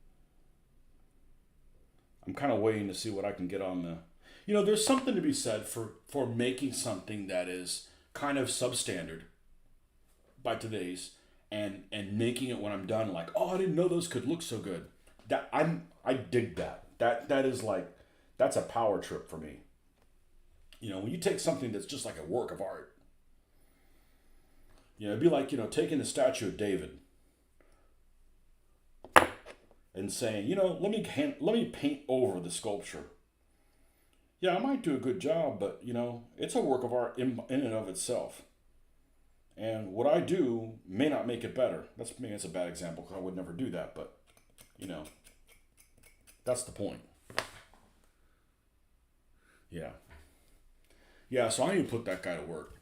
I'm kind of waiting to see what I can get on the. There's something to be said for making something that is kind of substandard by today's, and making it when I'm done like, oh, I didn't know those could look so good. I dig that. That is like, that's a power trip for me. When you take something that's just like a work of art. It'd be like, taking the statue of David and saying, let me paint over the sculpture. Yeah, I might do a good job, but it's a work of art in and of itself. And what I do may not make it better. Maybe that's a bad example because I would never do that, but that's the point. Yeah. Yeah, so I need to put that guy to work,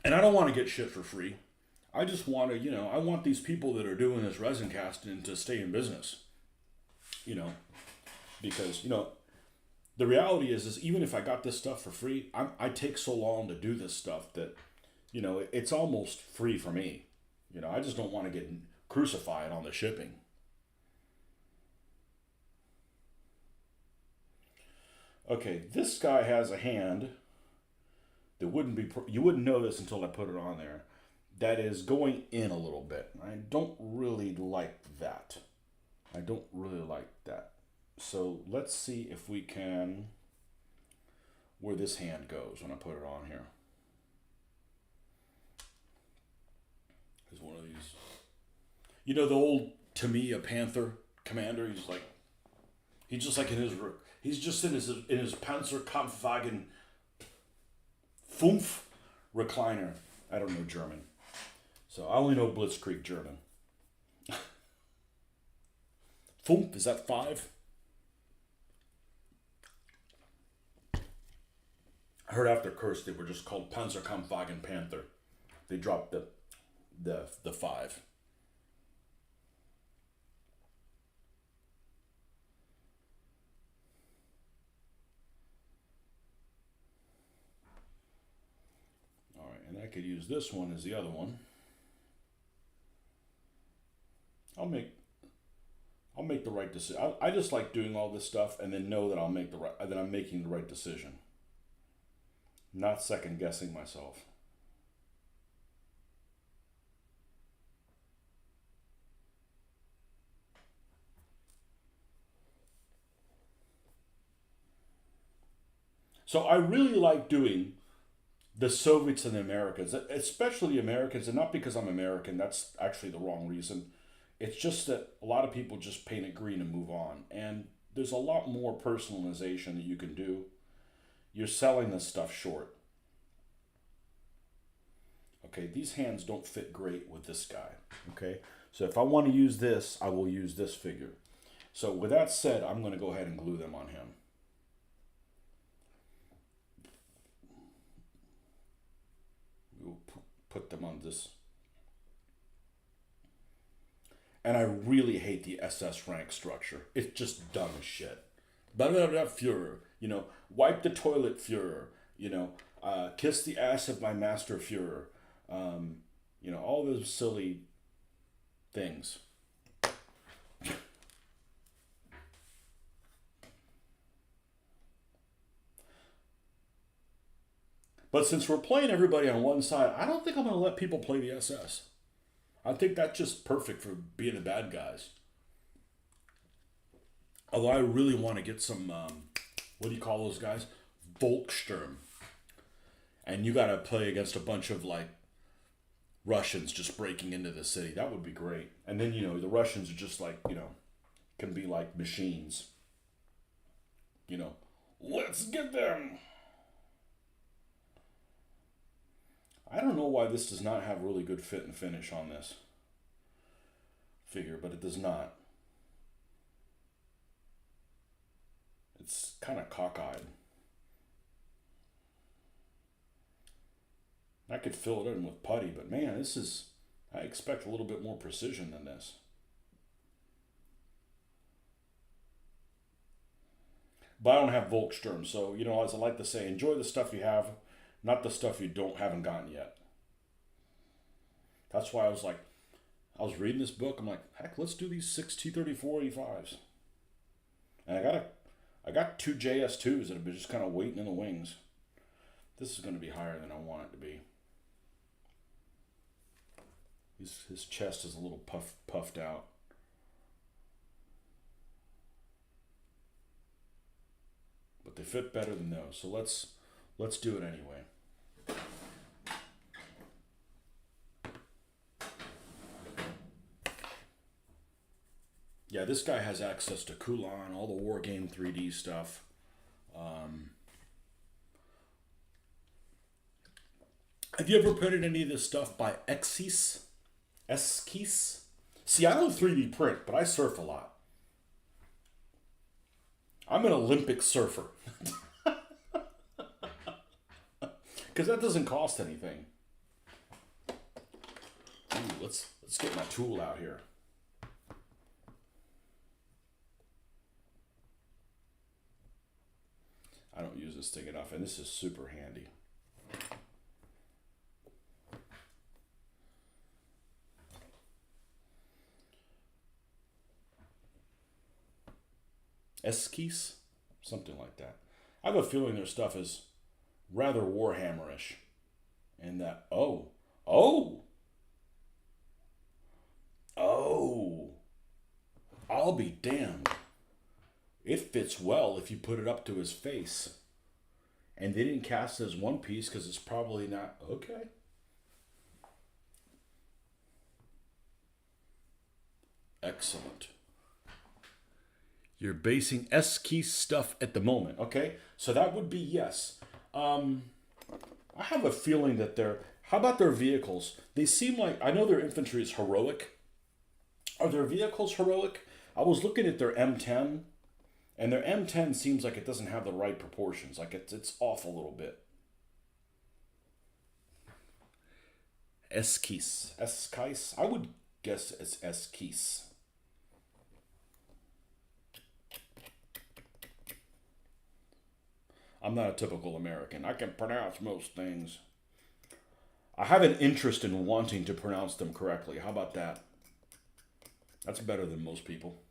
And I don't want to get shit for free. I just want to, I want these people that are doing this resin casting to stay in business, because, the reality is even if I got this stuff for free, I take so long to do this stuff that, it's almost free for me. I just don't want to get crucified on the shipping. Okay, this guy has a hand that you wouldn't know this until I put it on there. That is going in a little bit. I don't really like that. So let's see if we can, where this hand goes when I put it on here. There's one of these. The old Tamiya Panther commander. He's just in his Panzerkampfwagen Fünf recliner. I don't know German, so I only know Blitzkrieg German. Fünf, is that 5? I heard after Kursk they were just called Panzerkampfwagen Panther. They dropped the 5. All right, and I could use this one as the other one. I'll make the right decision. I just like doing all this stuff and then know that I'm making the right decision. Not second guessing myself. So I really like doing the Soviets and the Americans, especially the Americans, and not because I'm American, that's actually the wrong reason. It's just that a lot of people just paint it green and move on. And there's a lot more personalization that you can do. You're selling this stuff short. Okay, these hands don't fit great with this guy. Okay, so if I want to use this, I will use this figure. So with that said, I'm going to go ahead and glue them on him. We'll put them on this. And I really hate the SS rank structure. It's just dumb as shit. Blah, blah, blah, Führer. Wipe the toilet, Führer. Kiss the ass of my master, Führer. All those silly things. But since we're playing everybody on one side, I don't think I'm going to let people play the SS. I think that's just perfect for being the bad guys. Although I really want to get some, what do you call those guys? Volkssturm. And you got to play against a bunch of like Russians just breaking into the city. That would be great. And then, the Russians are just like, can be like machines. Let's get them. I don't know why this does not have really good fit and finish on this figure, but it does not. It's kind of cockeyed. I could fill it in with putty, but man, I expect a little bit more precision than this. But I don't have Volkssturm, so, as I like to say, enjoy the stuff you have, not the stuff you haven't gotten yet. That's why I was reading this book, I'm like, heck, let's do these 6 T-34 85s. And I got 2 JS2s that have been just kind of waiting in the wings. This is going to be higher than I want it to be. His chest is a little puffed out. But they fit better than those, so let's do it anyway. Yeah, this guy has access to Kulan, all the Wargame 3D stuff. Have you ever printed any of this stuff by Esquisse? See, I don't 3D print, but I surf a lot. I'm an Olympic surfer. Because that doesn't cost anything. Ooh, let's get my tool out here. I don't use this thing enough, and this is super handy. Esquisse? Something like that. I have a feeling their stuff is rather Warhammerish. And that, oh, I'll be damned. It fits well if you put it up to his face. And they didn't cast it as one piece because it's probably not, okay. Excellent. You're basing Esquisse stuff at the moment, okay? So that would be yes. I have a feeling that how about their vehicles? They seem like, I know their infantry is heroic. Are their vehicles heroic? I was looking at their M10, and their M10 seems like it doesn't have the right proportions. Like it's off a little bit. Esquisse. I would guess it's Esquisse. I'm not a typical American. I can pronounce most things. I have an interest in wanting to pronounce them correctly. How about that? That's better than most people.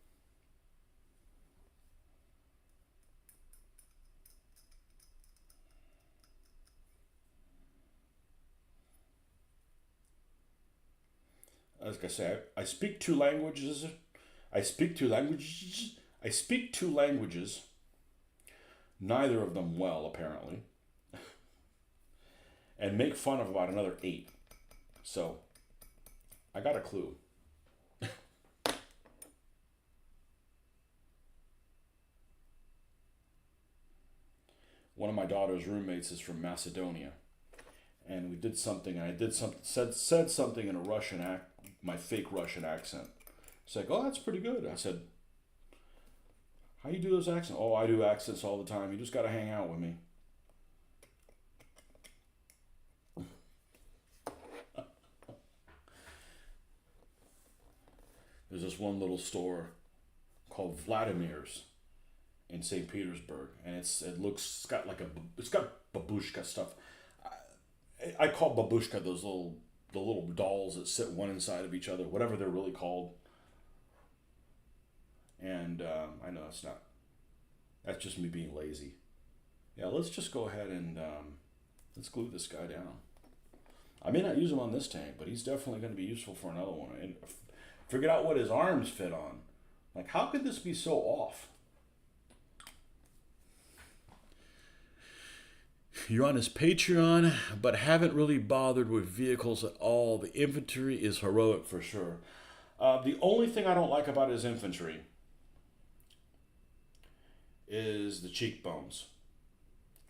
As I say, I speak 2 languages. I speak 2 languages. Neither of them well, apparently. And make fun of about another 8. So, I got a clue. One of my daughter's roommates is from Macedonia. And we did something, and I said something in a my fake Russian accent. She's like, oh, that's pretty good. I said, how you do those accents? Oh, I do accents all the time. You just got to hang out with me. There's this one little store called Vladimir's in St. Petersburg, and it's got babushka stuff. I call babushka the little dolls that sit one inside of each other, whatever they're really called. And I know that's just me being lazy. Yeah, let's just go ahead and let's glue this guy down. I may not use him on this tank, but he's definitely going to be useful for another one. And figured out what his arms fit on. Like, how could this be so off? You're on his Patreon, but haven't really bothered with vehicles at all. The infantry is heroic for sure. The only thing I don't like about his infantry is the cheekbones.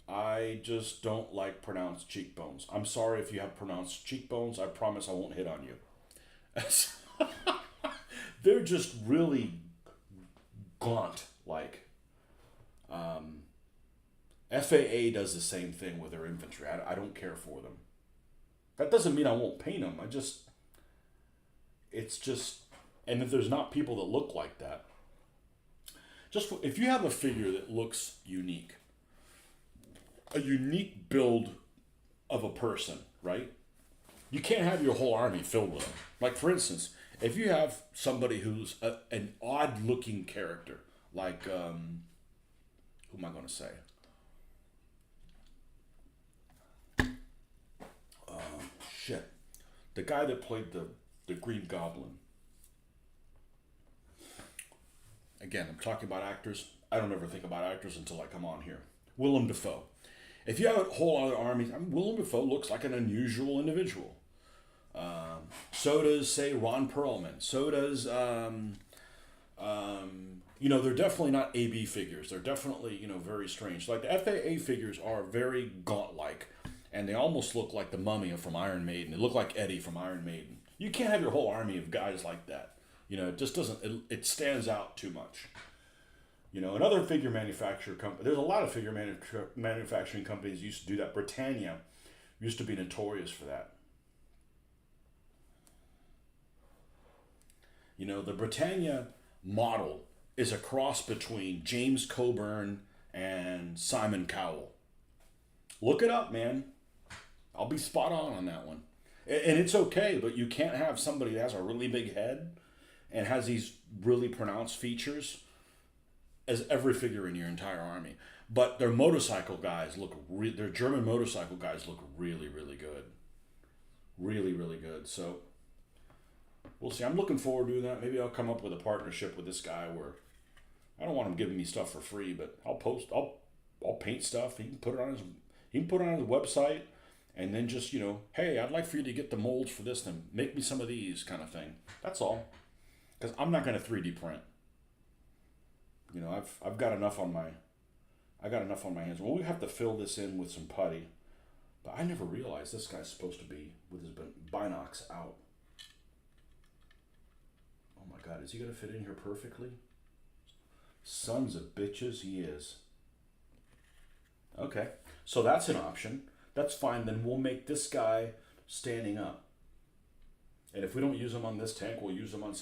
I just don't like pronounced cheekbones. I'm sorry if you have pronounced cheekbones. I promise I won't hit on you. They're just really gaunt. Like, FAA does the same thing with their infantry. I don't care for them. That doesn't mean I won't paint them. It's just, and if there's not people that look like that, just if you have a figure that looks unique, a unique build of a person, right? You can't have your whole army filled with them. Like, for instance, if you have somebody who's an odd-looking character, like, who am I going to say? Shit. The guy that played the Green Goblin. Again, I'm talking about actors. I don't ever think about actors until I come on here. Willem Dafoe. If you have a whole other army, Willem Dafoe looks like an unusual individual. So does, say, Ron Perlman. So does, they're definitely not AB figures. They're definitely, very strange. Like, the FAA figures are very gaunt-like, and they almost look like the Mummy from Iron Maiden. They look like Eddie from Iron Maiden. You can't have your whole army of guys like that. It just doesn't, it stands out too much. Another figure manufacturer company, there's a lot of figure manufacturing companies used to do that. Britannia used to be notorious for that. The Britannia model is a cross between James Coburn and Simon Cowell. Look it up, man. I'll be spot on that one. And it's okay, but you can't have somebody that has a really big head and has these really pronounced features as every figure in your entire army. But their motorcycle guys their German motorcycle guys look really, really good. Really, really good. So we'll see. I'm looking forward to doing that. Maybe I'll come up with a partnership with this guy where I don't want him giving me stuff for free, but I'll paint stuff. He can put it on his website, and then just, hey, I'd like for you to get the molds for this, then make me some of these, kind of thing. That's all. Because I'm not going to 3D print. I've got enough on my hands. Well, we have to fill this in with some putty, but I never realized this guy's supposed to be with his binocs out. Oh my God, is he going to fit in here perfectly? Sons of bitches, he is. Okay, so that's an option. That's fine. Then we'll make this guy standing up. And if we don't use him on this tank, we'll use him on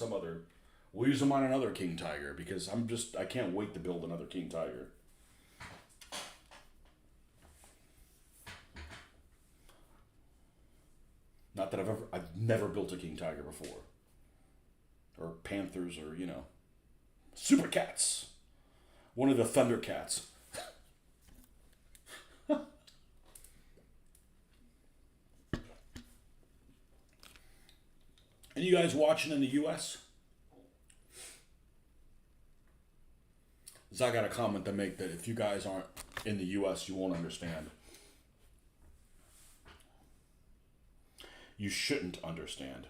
we'll use him on another King Tiger, because I can't wait to build another King Tiger. Not that I've never built a King Tiger before. Or Panthers, or, Super Cats. One of the Thundercats. Any of you guys watching in the U.S.? Because I got a comment to make that if you guys aren't in the U.S., you won't understand. You shouldn't understand.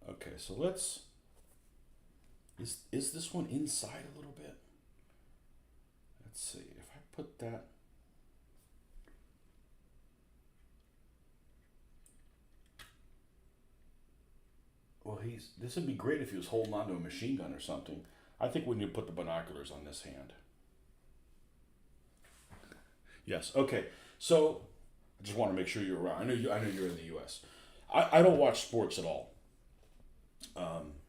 Okay, so let's... Is this one inside a little bit? Let's see. If I put that... Well, this would be great if he was holding onto a machine gun or something. I think we need to put the binoculars on this hand. Yes, okay. So, I just want to make sure you're around. I know you're in the U.S. I don't watch sports at all.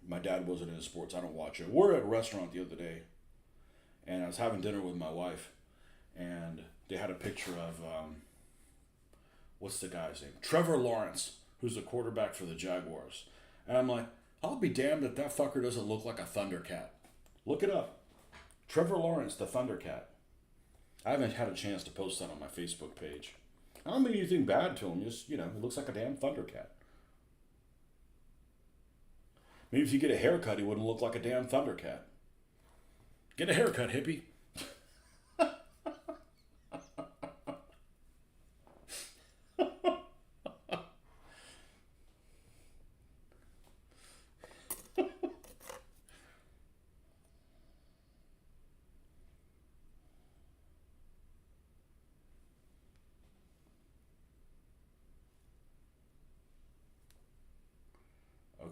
My dad wasn't into sports. I don't watch it. We're at a restaurant the other day, and I was having dinner with my wife, and they had a picture of, what's the guy's name? Trevor Lawrence, who's the quarterback for the Jaguars. And I'm like, I'll be damned if that fucker doesn't look like a Thundercat. Look it up. Trevor Lawrence, the Thundercat. I haven't had a chance to post that on my Facebook page. I don't mean anything bad to him. Just, he looks like a damn Thundercat. Maybe if you get a haircut, he wouldn't look like a damn Thundercat. Get a haircut, hippie.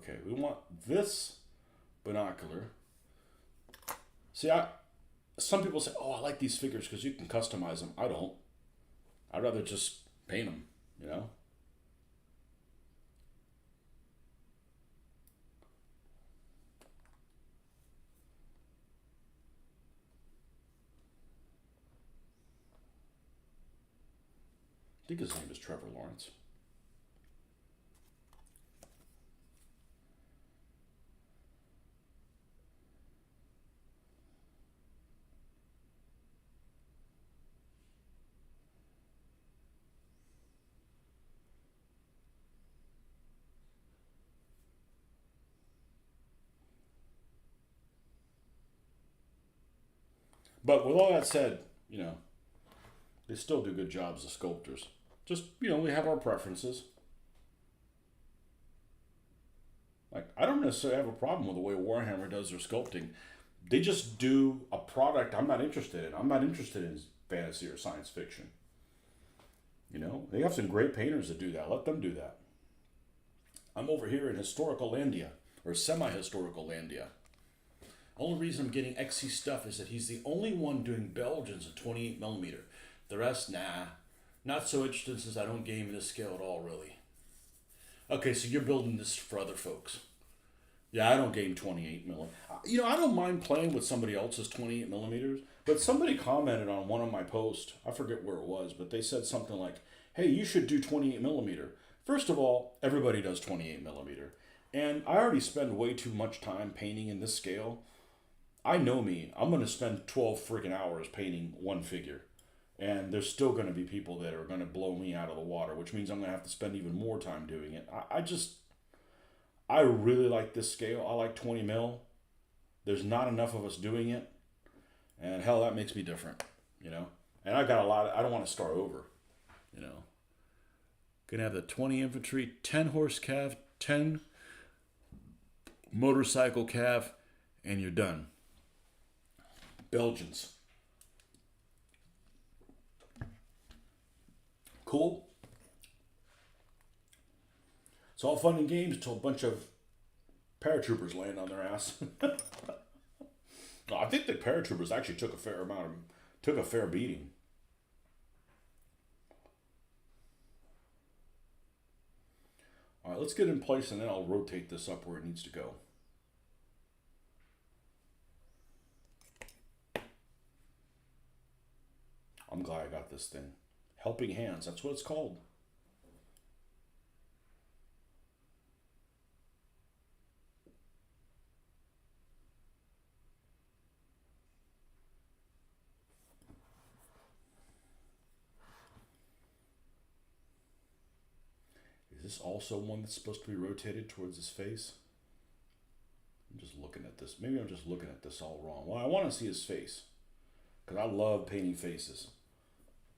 Okay, we want this binocular. See, some people say, "Oh, I like these figures because you can customize them." I don't. I'd rather just paint them. You know. I think his name is Trevor Lawrence. But with all that said, they still do good jobs as sculptors. Just, we have our preferences. Like, I don't necessarily have a problem with the way Warhammer does their sculpting. They just do a product I'm not interested in. I'm not interested in fantasy or science fiction. They have some great painters that do that. Let them do that. I'm over here in historical Landia, or semi-historical Landia. Only reason I'm getting XC stuff is that he's the only one doing Belgians at 28 millimeter. The rest, nah. Not so interested since I don't game this scale at all, really. Okay, so you're building this for other folks. Yeah, I don't game 28 millimeter. I don't mind playing with somebody else's 28 millimeters, but somebody commented on one of my posts. I forget where it was, but they said something like, "Hey, you should do 28 millimeter." First of all, everybody does 28 millimeter. And I already spend way too much time painting in this scale. I know me. I'm going to spend 12 freaking hours painting one figure. And there's still going to be people that are going to blow me out of the water, which means I'm going to have to spend even more time doing it. I really like this scale. I like 20 mil. There's not enough of us doing it. And hell, that makes me different, And I got a lot. I don't want to start over, Gonna have the 20 infantry, 10 horse cav, 10 motorcycle cav, and you're done. Belgians. Cool. It's all fun and games until a bunch of paratroopers land on their ass. I think the paratroopers actually took a fair beating. All right, let's get in place and then I'll rotate this up where it needs to go. I'm glad I got this thing. Helping Hands, that's what it's called. Is this also one that's supposed to be rotated towards his face? I'm just looking at this. Maybe I'm just looking at this all wrong. Well, I want to see his face. Because I love painting faces.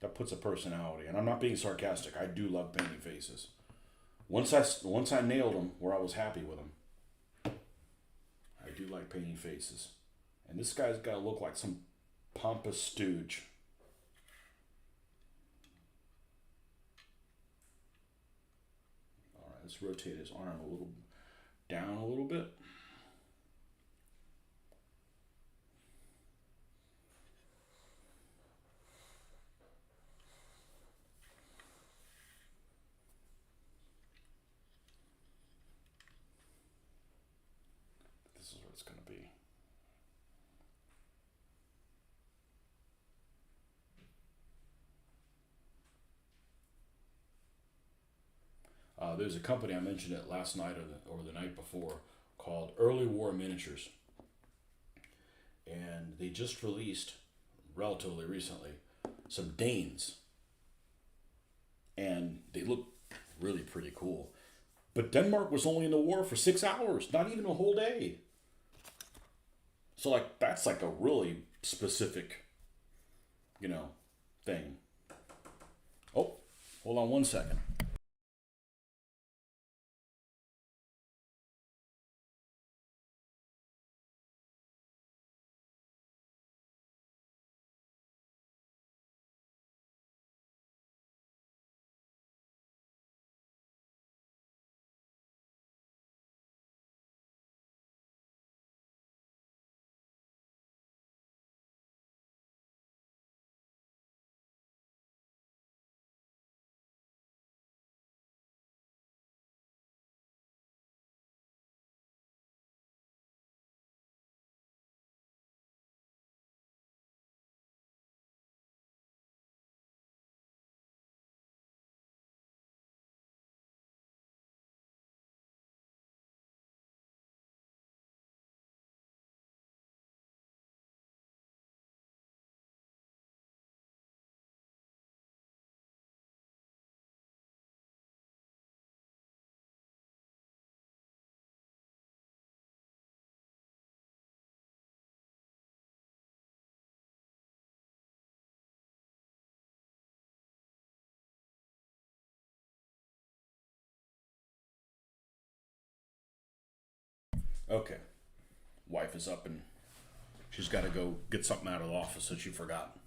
That puts a personality. And I'm not being sarcastic. I do love painting faces. Once I nailed them where I was happy with them, I do like painting faces. And this guy's got to look like some pompous stooge. All right, let's rotate his arm down a little bit. This is where it's going to be. There's a company, I mentioned it last night or the night before, called Early War Miniatures. And they just released, relatively recently, some Danes. And they look really pretty cool. But Denmark was only in the war for 6 hours, not even a whole day. So like that's like a really specific, thing. Oh, hold on one second. Okay. Wife is up and she's got to go get something out of the office that she forgot.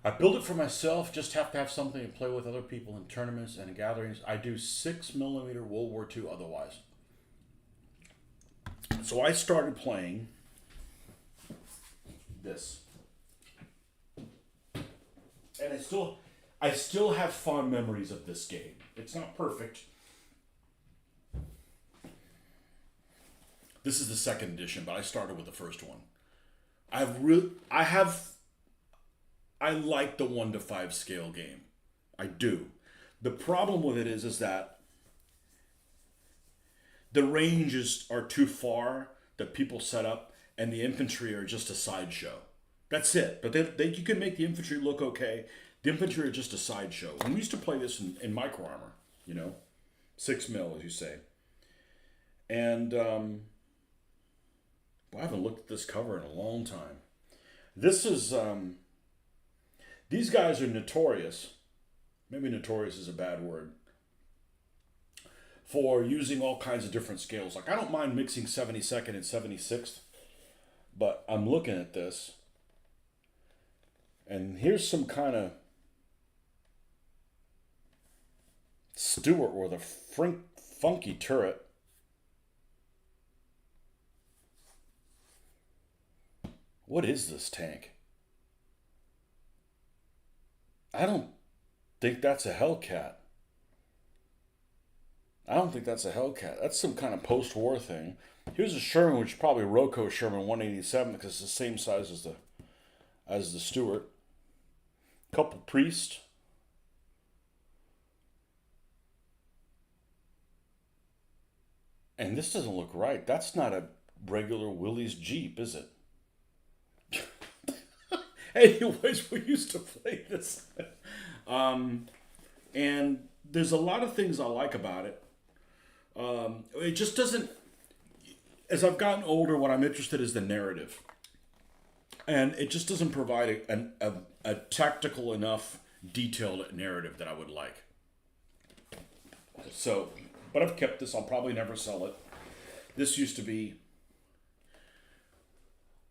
I build it for myself, just have to have something to play with other people in tournaments and gatherings. I do 6mm World War II otherwise. So I started playing this. And I still have fond memories of this game. It's not perfect. This is the second edition, but I started with the first one. I like the 1 to 5 scale game. I do. The problem with it is that the ranges are too far that people set up, and the infantry are just a sideshow. That's it. But you can make the infantry look okay. The infantry are just a sideshow. And we used to play this in micro armor, 6mm, as you say. And I haven't looked at this cover in a long time. This is these guys are notorious. Maybe notorious is a bad word. For using all kinds of different scales. Like I don't mind mixing 72nd and 76th, but I'm looking at this, and here's some kind of Stuart with a funky turret. What is this tank? I don't think that's a Hellcat. I don't think that's a Hellcat. That's some kind of post-war thing. Here's a Sherman, which is probably Roco Sherman 187 because it's the same size as the Stuart. Couple Priest. And this doesn't look right. That's not a regular Willys Jeep, is it? Anyways, we used to play this. And there's a lot of things I like about it. It just doesn't... As I've gotten older, what I'm interested in is the narrative. And it just doesn't provide a tactical enough, detailed narrative that I would like. So, but I've kept this. I'll probably never sell it. This used to be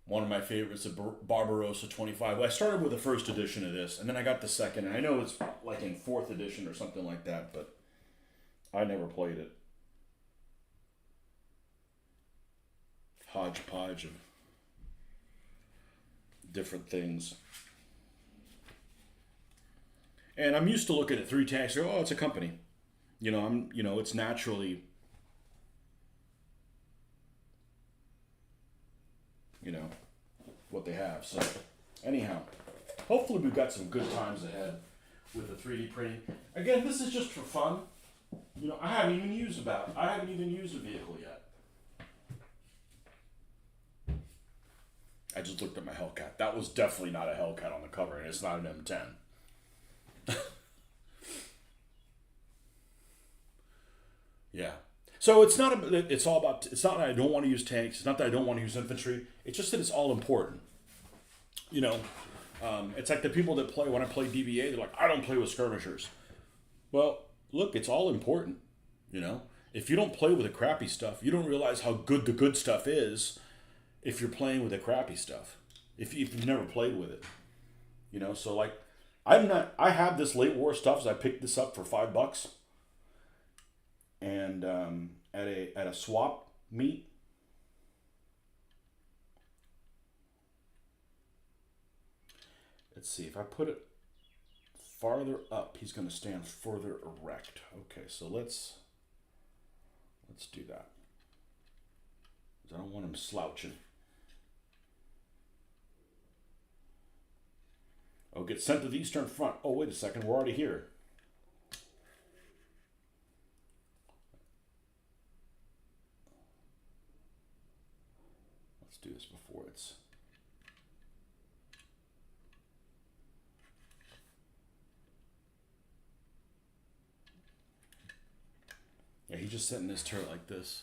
one of my favorites, the Barbarossa 25. I started with the first edition of this, and then I got the second. And I know it's like in 4th edition or something like that, but I never played it. Hodgepodge of different things. And I'm used to looking at 3 tanks. Oh, it's a company. It's naturally, what they have. So, anyhow, hopefully we've got some good times ahead with the 3D printing. Again, this is just for fun. I haven't even used a vehicle yet. I just looked at my Hellcat. That was definitely not a Hellcat on the cover, and it's not an M10. Yeah. So it's not. It's all about. It's not that I don't want to use tanks. It's not that I don't want to use infantry. It's just that it's all important. You know, it's like the people that play when I play DBA. They're like, I don't play with skirmishers. Well, look, it's all important. You know, if you don't play with the crappy stuff, you don't realize how good the good stuff is. If you're playing with the crappy stuff, if you've never played with it, you know. So like, I'm not. I have this late war stuff. So I picked this up for $5, and at a swap meet. Let's see if I put it farther up, he's going to stand further erect. Okay, so let's do that. I don't want him slouching. Oh, get sent to the eastern front. Oh, wait a second, we're already here. Let's do this before it's. Yeah, he's just setting this turret like this.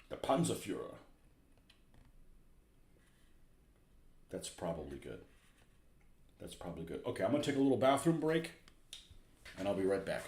The Panzerführer. That's probably good. That's probably good. Okay, I'm going to take a little bathroom break, and I'll be right back.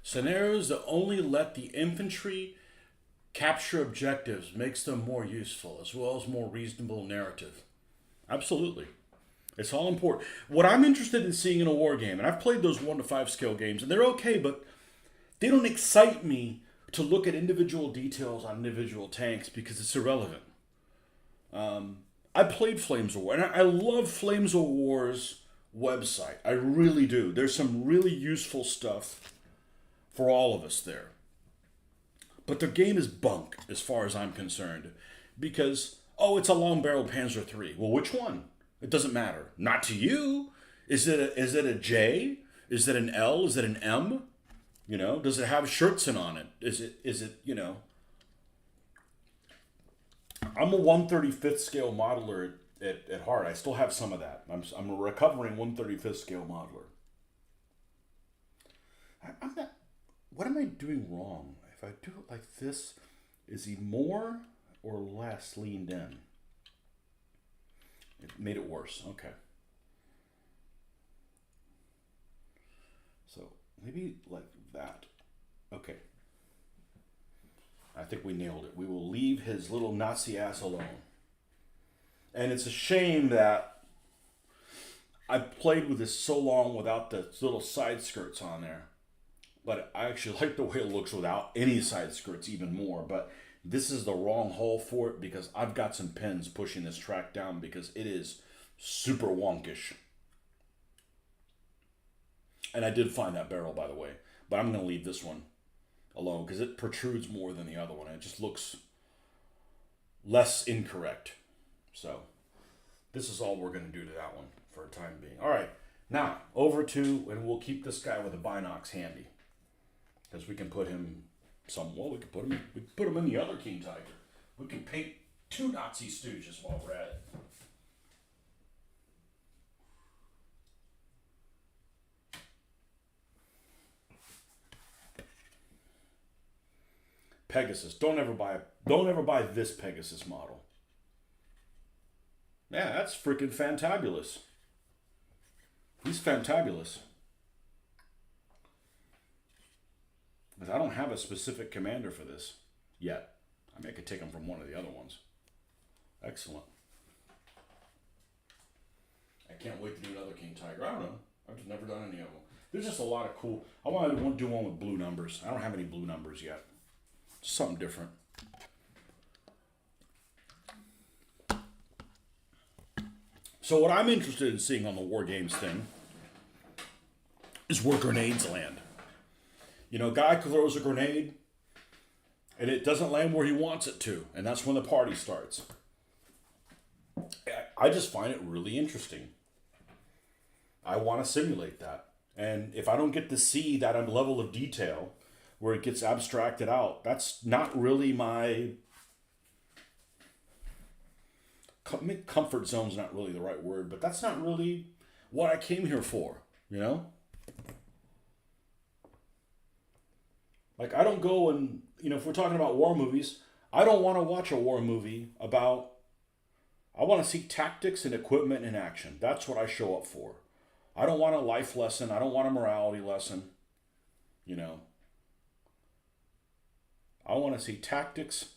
Scenarios that only let the infantry capture objectives makes them more useful, as well as more reasonable narrative. Absolutely. It's all important. What I'm interested in seeing in a war game, and I've played those 1 to 5 scale games, and they're okay, but they don't excite me to look at individual details on individual tanks because it's irrelevant. I played Flames of War, and I love Flames of War's website. I really do. There's some really useful stuff for all of us there. But their game is bunk as far as I'm concerned because, oh, it's a long-barreled Panzer III. Well, which one? It doesn't matter. Not to you. Is it a J? Is it an L? Is it an M? You know, does it have Schertzen on it? Is it, you know? I'm a 1/35th scale modeler at heart. I still have some of that. I'm a recovering 1/35th scale modeler. I'm not, what am I doing wrong? If I do it like this, is he more or less leaned in? It made it worse. Okay. So maybe like that. Okay. I think we nailed it. We will leave his little Nazi ass alone. And it's a shame that I played with this so long without the little side skirts on there. But I actually like the way it looks without any side skirts even more. But this is the wrong hole for it because I've got some pins pushing this track down because it is super wonkish. And I did find that barrel, by the way. But I'm going to leave this one alone because it protrudes more than the other one. It just looks less incorrect. So this is all we're going to do to that one for a time being. All right, now over to, and we'll keep this guy with a binocs handy because we can put him well, we can put him in the other King Tiger. We can paint 2 Nazi stooges while we're at it. Pegasus. Don't ever buy this Pegasus model. Yeah, that's freaking fantabulous. He's fantabulous. Because I don't have a specific commander for this yet. I mean, I could take him from one of the other ones. Excellent. I can't wait to do another King Tiger. I don't know. I've just never done any of them. There's just a lot of cool. I want to do one with blue numbers. I don't have any blue numbers yet. Something different. So what I'm interested in seeing on the War Games thing is where grenades land. You know, a guy throws a grenade and it doesn't land where he wants it to, and that's when the party starts. I just find it really interesting. I want to simulate that. And if I don't get to see that level of detail where it gets abstracted out, that's not really my comfort zone's not really the right word, but that's not really what I came here for, you know? Like, I don't go and, you know, if we're talking about war movies, I don't want to watch a war movie about, I want to see tactics and equipment in action. That's what I show up for. I don't want a life lesson. I don't want a morality lesson, you know? I want to see tactics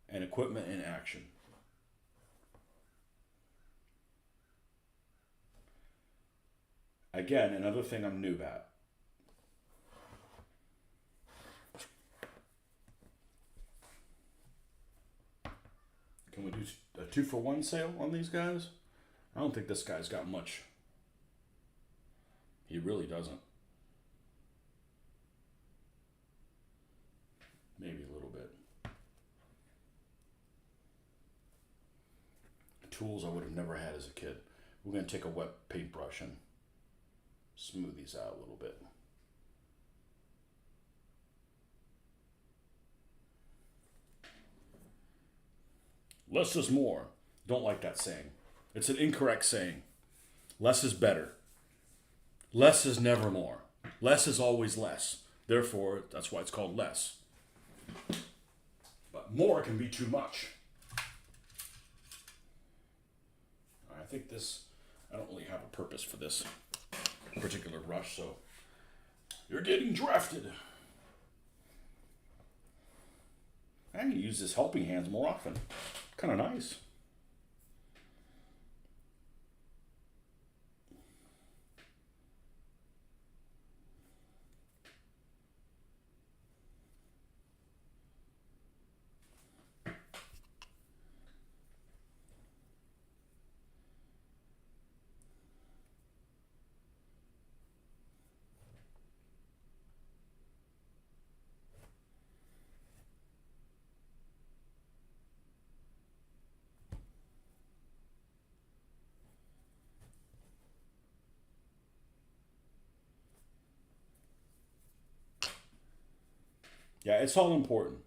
and equipment in action. Again, another thing I'm new at. Can we do a 2-for-1 sale on these guys? I don't think this guy's got much. He really doesn't. Maybe a little bit. Tools I would have never had as a kid. We're going to take a wet paintbrush and smooth these out a little bit. Less is more. Don't like that saying. It's an incorrect saying. Less is better. Less is never more. Less is always less. Therefore, that's why it's called less. But more can be too much. I think this, I don't really have a purpose for this particular brush, so You're getting drafted. I can use this helping hands more often. Kind of nice. Yeah, it's all important.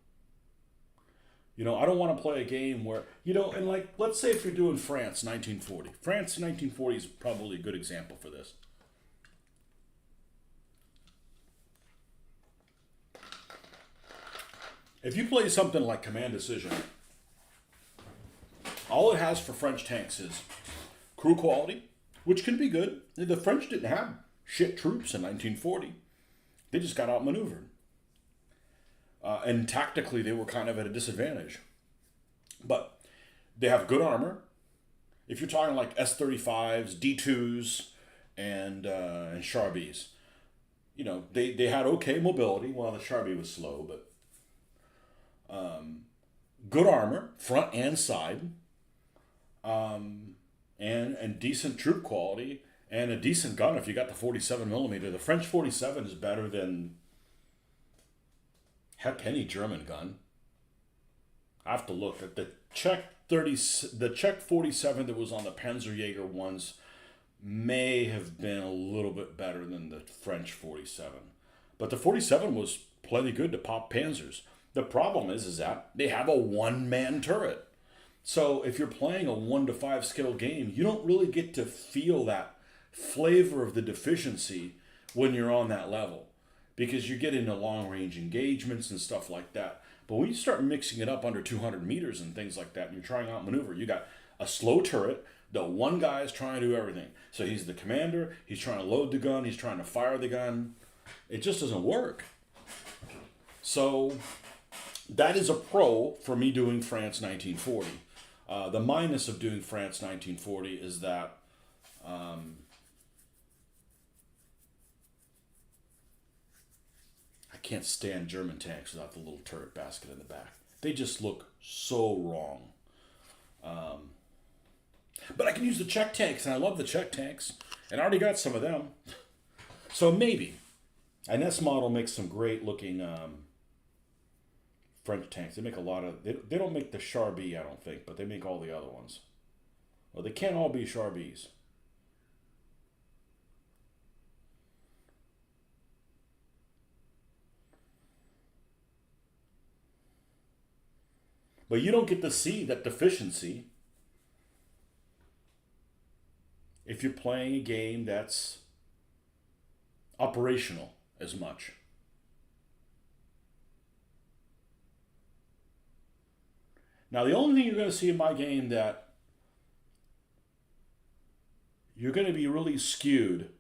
I don't want to play a game where, and like, let's say if you're doing France 1940. France 1940 is probably a good example for this. If you play something like Command Decision, all it has for French tanks is crew quality, which can be good. The French didn't have shit troops in 1940. They just got outmaneuvered. And tactically, they were kind of at a disadvantage. But they have good armor. If you're talking like S-35s, D-2s, and Charbys, they had okay mobility. Well, the Charbie was slow, but good armor, front and side, and decent troop quality, and a decent gun if you got the 47 millimeter. The French 47 is better than heck any German gun. I have to look at the Czech 47 that was on the Panzerjäger ones may have been a little bit better than the French 47, but the 47 was plenty good to pop Panzers. The problem is that they have a one-man turret. So if you're playing a 1-to-5 skill game, you don't really get to feel that flavor of the deficiency when you're on that level, because you get into long-range engagements and stuff like that. But when you start mixing it up under 200 meters and things like that, and you're trying out maneuver, you got a slow turret. The one guy is trying to do everything. So he's the commander. He's trying to load the gun. He's trying to fire the gun. It just doesn't work. So that is a pro for me doing France 1940. The minus of doing France 1940 is that I can't stand German tanks without the little turret basket in the back. They just look so wrong. But I can use the Czech tanks, and I love the Czech tanks, and I already got some of them. So maybe. And this model makes some great looking French tanks. They make a lot of... They don't make the Charbie, I don't think, but they make all the other ones. Well, they can't all be Charbies. But you don't get to see that deficiency if you're playing a game that's operational as much. Now, the only thing you're going to see in my game that you're going to be really skewed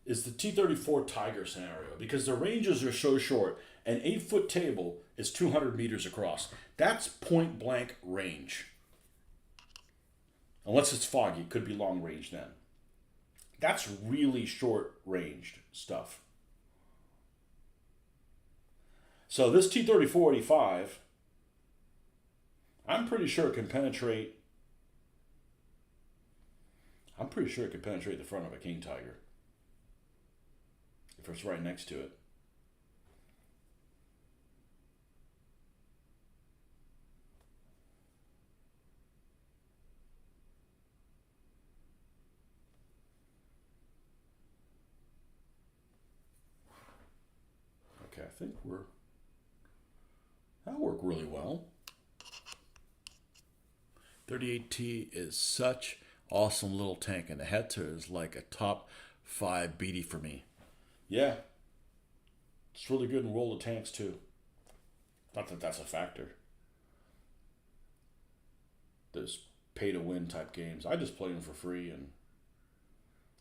is the T-34 Tiger scenario, because the ranges are so short. An 8-foot table is 200 meters across. That's point blank range. Unless it's foggy, it could be long range then. That's really short ranged stuff. So this T-34-85, I'm pretty sure it can penetrate the front of a King Tiger if it's right next to it. Okay, I think that'll work really well. 38T is such awesome little tank, and the Hetzer is like a top 5 BD for me. Yeah, it's really good in roll of tanks too. Not that that's a factor. There's pay to win type games. I just play them for free, and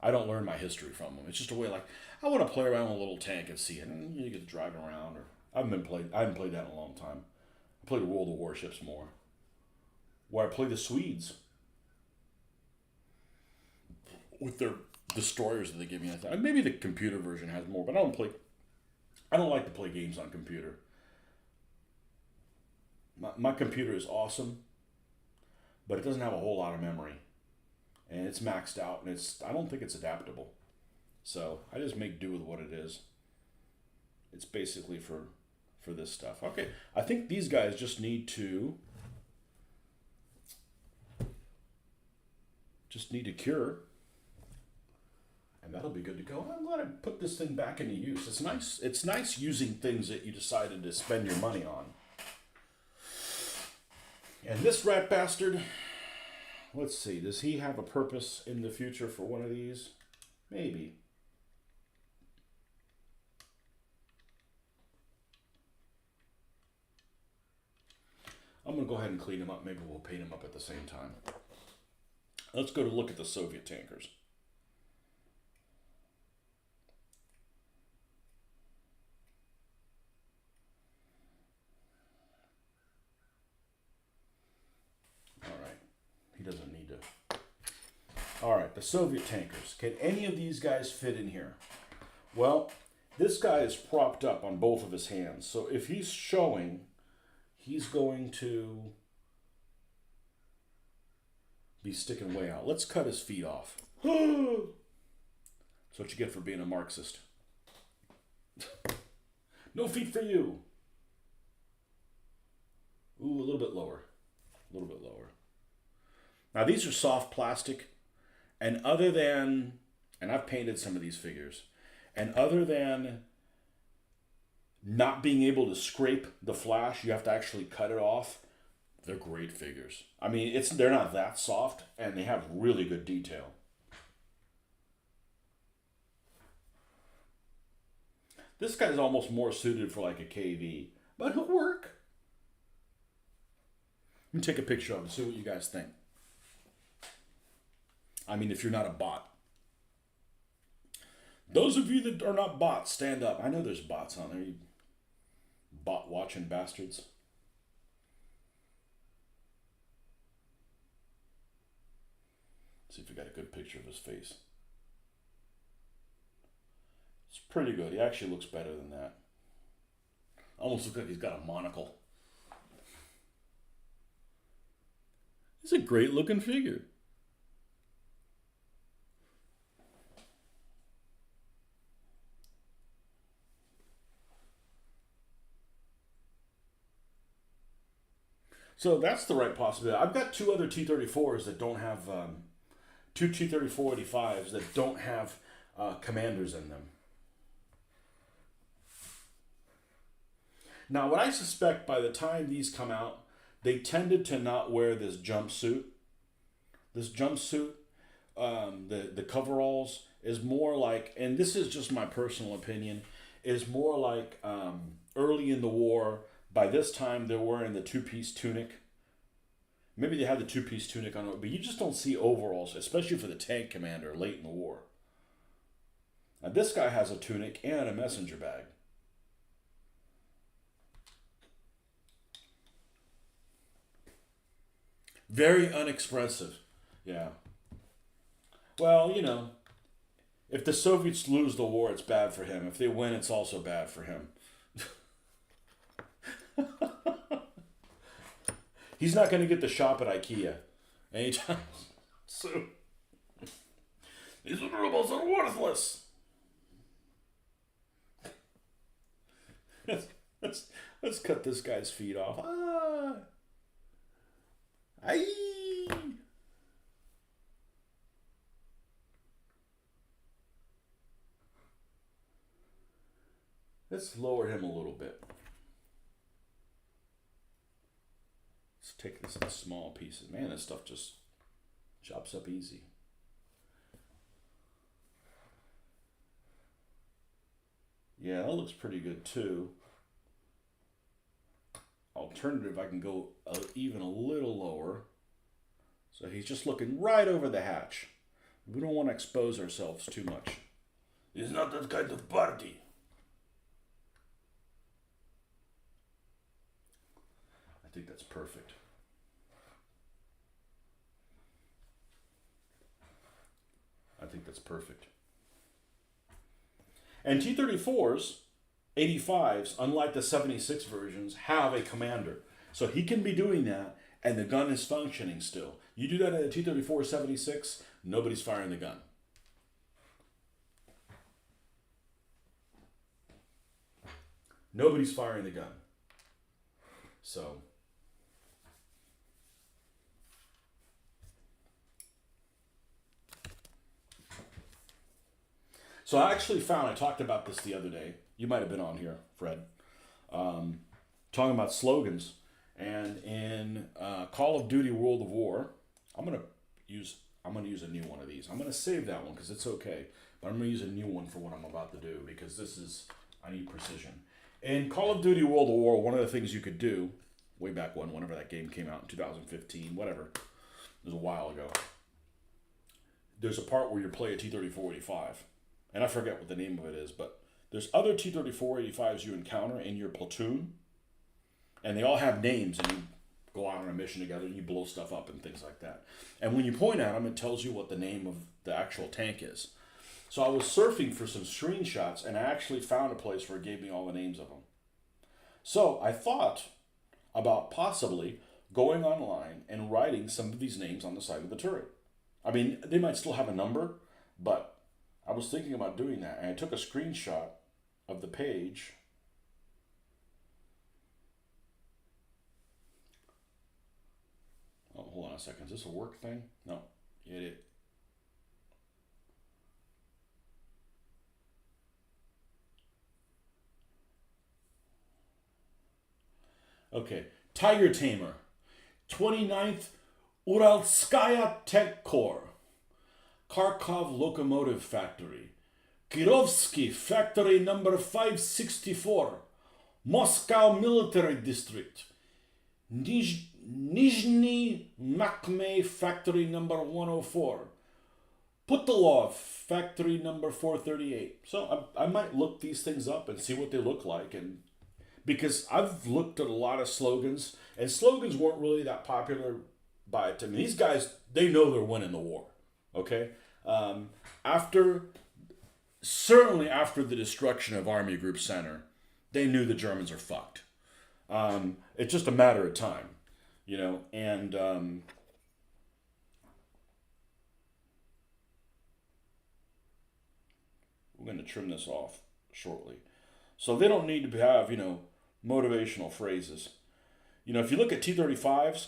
I don't learn my history from them. It's just a way like I want to play around with a little tank and see it. And you get to drive it around. Or I haven't played that in a long time. I played World of Warships more, where I play the Swedes with their destroyers that they give me. Maybe the computer version has more, but I don't play. I don't like to play games on computer. My computer is awesome, but it doesn't have a whole lot of memory, and it's maxed out, and I don't think it's adaptable. So I just make do with what it is. It's basically for this stuff. Okay, I think these guys just need to cure, and that'll be good to go. I'm glad I put this thing back into use. It's nice. It's nice using things that you decided to spend your money on. And this rat bastard, let's see, does he have a purpose in the future for one of these? Maybe. I'm going to go ahead and clean him up. Maybe we'll paint him up at the same time. Let's go to look at the Soviet tankers. He doesn't need to. All right, the Soviet tankers. Can any of these guys fit in here? Well, this guy is propped up on both of his hands. So if he's showing, he's going to be sticking way out. Let's cut his feet off. That's what you get for being a Marxist. No feet for you. Ooh, a little bit lower. A little bit lower. Now these are soft plastic, and I've painted some of these figures, and other than not being able to scrape the flash, you have to actually cut it off. They're great figures. I mean, they're not that soft, and they have really good detail. This guy's almost more suited for like a KV, but it'll work. Let me take a picture of him and see what you guys think. I mean, if you're not a bot. Those of you that are not bots, stand up. I know there's bots on there. You bot watching bastards. See if we got a good picture of his face. It's pretty good. He actually looks better than that. Almost looks like he's got a monocle. He's a great looking figure. So that's the right possibility. I've got two other T-34s that don't have, two T-34-85s that don't have commanders in them. Now, what I suspect by the time these come out, they tended to not wear this jumpsuit. This jumpsuit, the coveralls, is more like, and this is just my personal opinion, is more like early in the war. By this time, they're wearing the two-piece tunic. Maybe they have the two-piece tunic on it, but you just don't see overalls, especially for the tank commander late in the war. Now, this guy has a tunic and a messenger bag. Very unexpressive. Yeah. Well, you know, if the Soviets lose the war, it's bad for him. If they win, it's also bad for him. He's not going to get the shop at IKEA anytime soon. These robots are worthless. Let's cut this guy's feet off. Aye. Let's lower him a little bit. Let's take this in small pieces. Man, this stuff just chops up easy. Yeah, that looks pretty good too. Alternative, I can go even a little lower. So he's just looking right over the hatch. We don't want to expose ourselves too much. It's not that kind of party. I think that's perfect. I think that's perfect. And T-34s, 85s, unlike the 76 versions, have a commander. So he can be doing that, and the gun is functioning still. You do that at a T-34 76, nobody's firing the gun. Nobody's firing the gun. So I actually found, I talked about this the other day. You might have been on here, Fred. Talking about slogans. And in Call of Duty World of War, I'm gonna use a new one of these. I'm gonna save that one because it's okay. But I'm gonna use a new one for what I'm about to do because I need precision. In Call of Duty World of War, one of the things you could do, way back when, whenever that game came out in 2015, whatever, it was a while ago. There's a part where you play a T-34-85. And I forget what the name of it is, but there's other T-34-85s you encounter in your platoon, and they all have names, and you go out on a mission together, and you blow stuff up and things like that. And when you point at them, it tells you what the name of the actual tank is. So I was surfing for some screenshots, and I actually found a place where it gave me all the names of them. So I thought about possibly going online and writing some of these names on the side of the turret. I mean, they might still have a number, but I was thinking about doing that, and I took a screenshot of the page. Oh, hold on a second. Is this a work thing? No, it is. Okay, Tiger Tamer, 29th Uralskaya Tech Corps, Kharkov Locomotive Factory, Kirovsky Factory number 564, Moscow Military District, Nizhny Makhmey Factory number 104, Putilov Factory number 438. So I might look these things up and see what they look like, and because I've looked at a lot of slogans, and slogans weren't really that popular by it to me. These guys, they know they're winning the war. Okay, certainly after the destruction of Army Group Center, they knew the Germans are fucked. It's just a matter of time, you know. And we're going to trim this off shortly, so they don't need to have, you know, motivational phrases. You know, if you look at T-35s.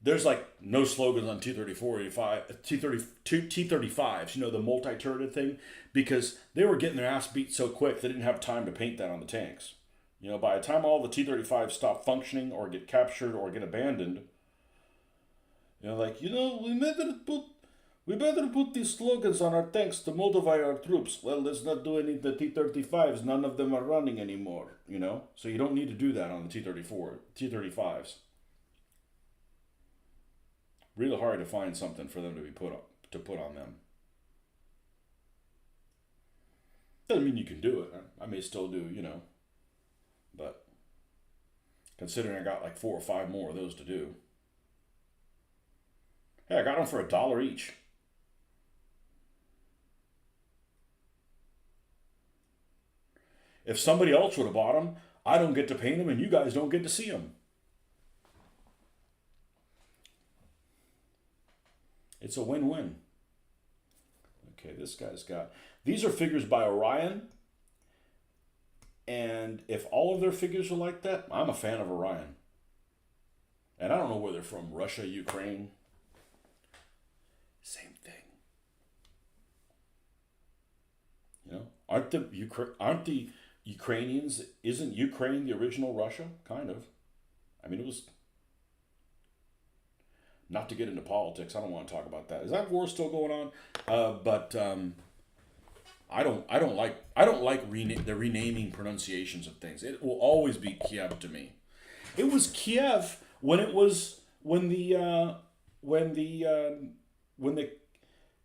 There's like no slogans on T-34, T-35s, you know, the multi-turreted thing, because they were getting their ass beat so quick they didn't have time to paint that on the tanks. You know, by the time all the T-35s stop functioning or get captured or get abandoned, you know, like, you know, we better put these slogans on our tanks to motivate our troops. Well, let's not do any of the T-35s. None of them are running anymore, you know? So you don't need to do that on the T-35s. Really hard to find something for them to put on them. Doesn't mean you can do it. I may still do, you know. But considering I got like 4 or 5 more of those to do. Hey, I got them for $1 each. If somebody else would have bought them, I don't get to paint them and you guys don't get to see them. It's a win-win. Okay, this guy's got... These are figures by Orion. And if all of their figures are like that, I'm a fan of Orion. And I don't know where they're from. Russia, Ukraine. Same thing. You know, aren't the Ukrainians... Isn't Ukraine the original Russia? Kind of. I mean, it was... Not to get into politics, I don't want to talk about that. Is that war still going on? I don't like the renaming pronunciations of things. It will always be Kiev to me. It was Kiev when the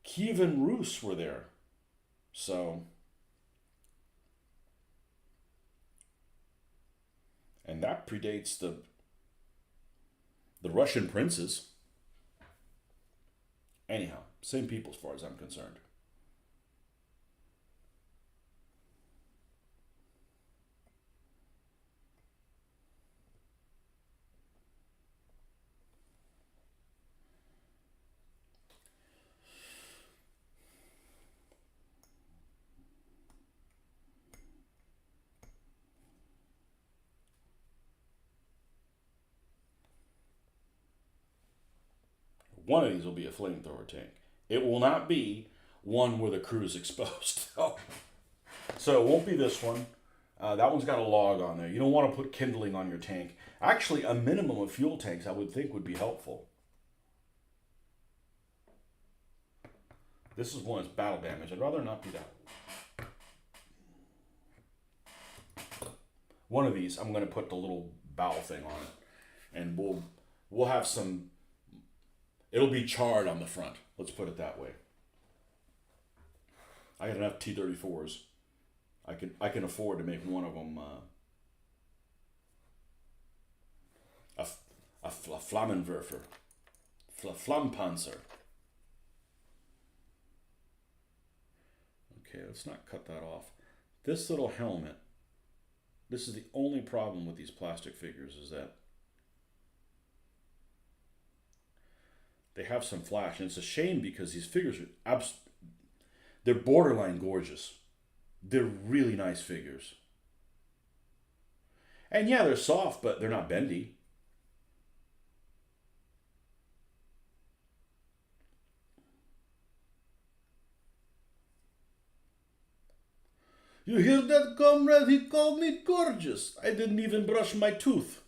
Kievan Rus were there. So, and that predates the Russian princes. Anyhow, same people as far as I'm concerned. One of these will be a flamethrower tank. It will not be one where the crew is exposed. So it won't be this one. That one's got a log on there. You don't want to put kindling on your tank. Actually, a minimum of fuel tanks I would think would be helpful. This is one that's battle damage. I'd rather not be that. One of these, I'm going to put the little bow thing on it, and we'll have some. It'll be charred on the front. Let's put it that way. I got enough T-34s. I can afford to make one of them a Flammenwerfer, Flammpanzer. Okay, let's not cut that off. This little helmet. This is the only problem with these plastic figures, is that they have some flash, and it's a shame because these figures are they're borderline gorgeous. They're really nice figures. And yeah, they're soft, but they're not bendy. You hear that, comrade? He called me gorgeous. I didn't even brush my tooth.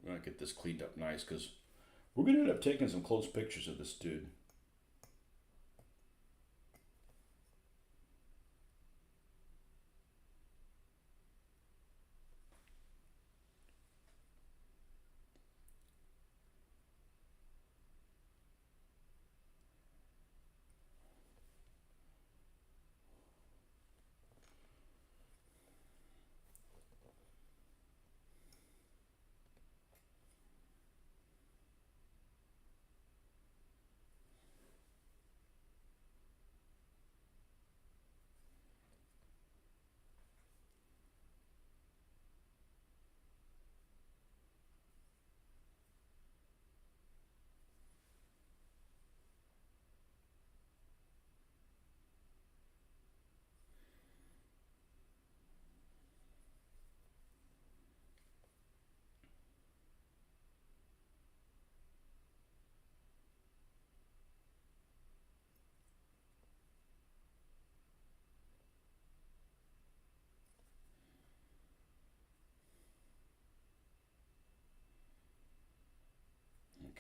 I'm going to get this cleaned up nice because we're going to end up taking some close pictures of this dude.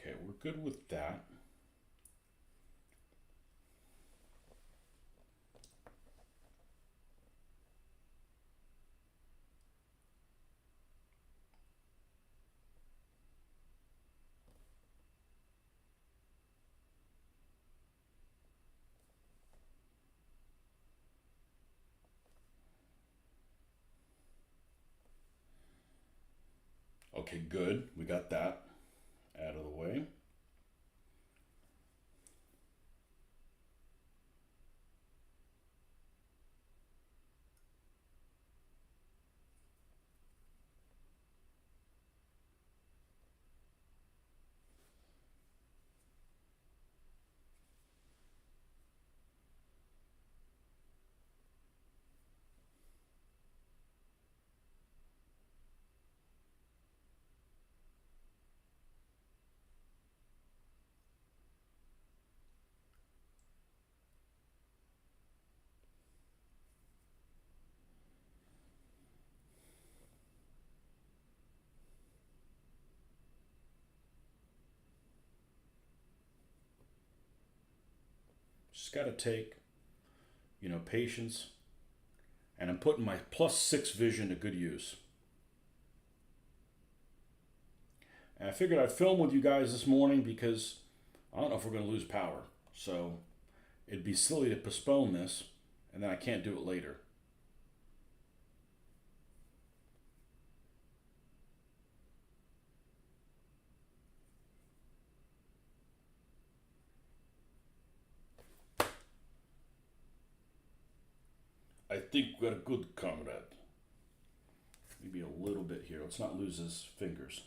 Okay, we're good with that. Okay, good. We got that out of the way. Just got to take, patience. And I'm putting my +6 vision to good use. And I figured I'd film with you guys this morning because I don't know if we're going to lose power. So it'd be silly to postpone this and then I can't do it later. I think we got a good comrade. Maybe a little bit here. Let's not lose his fingers.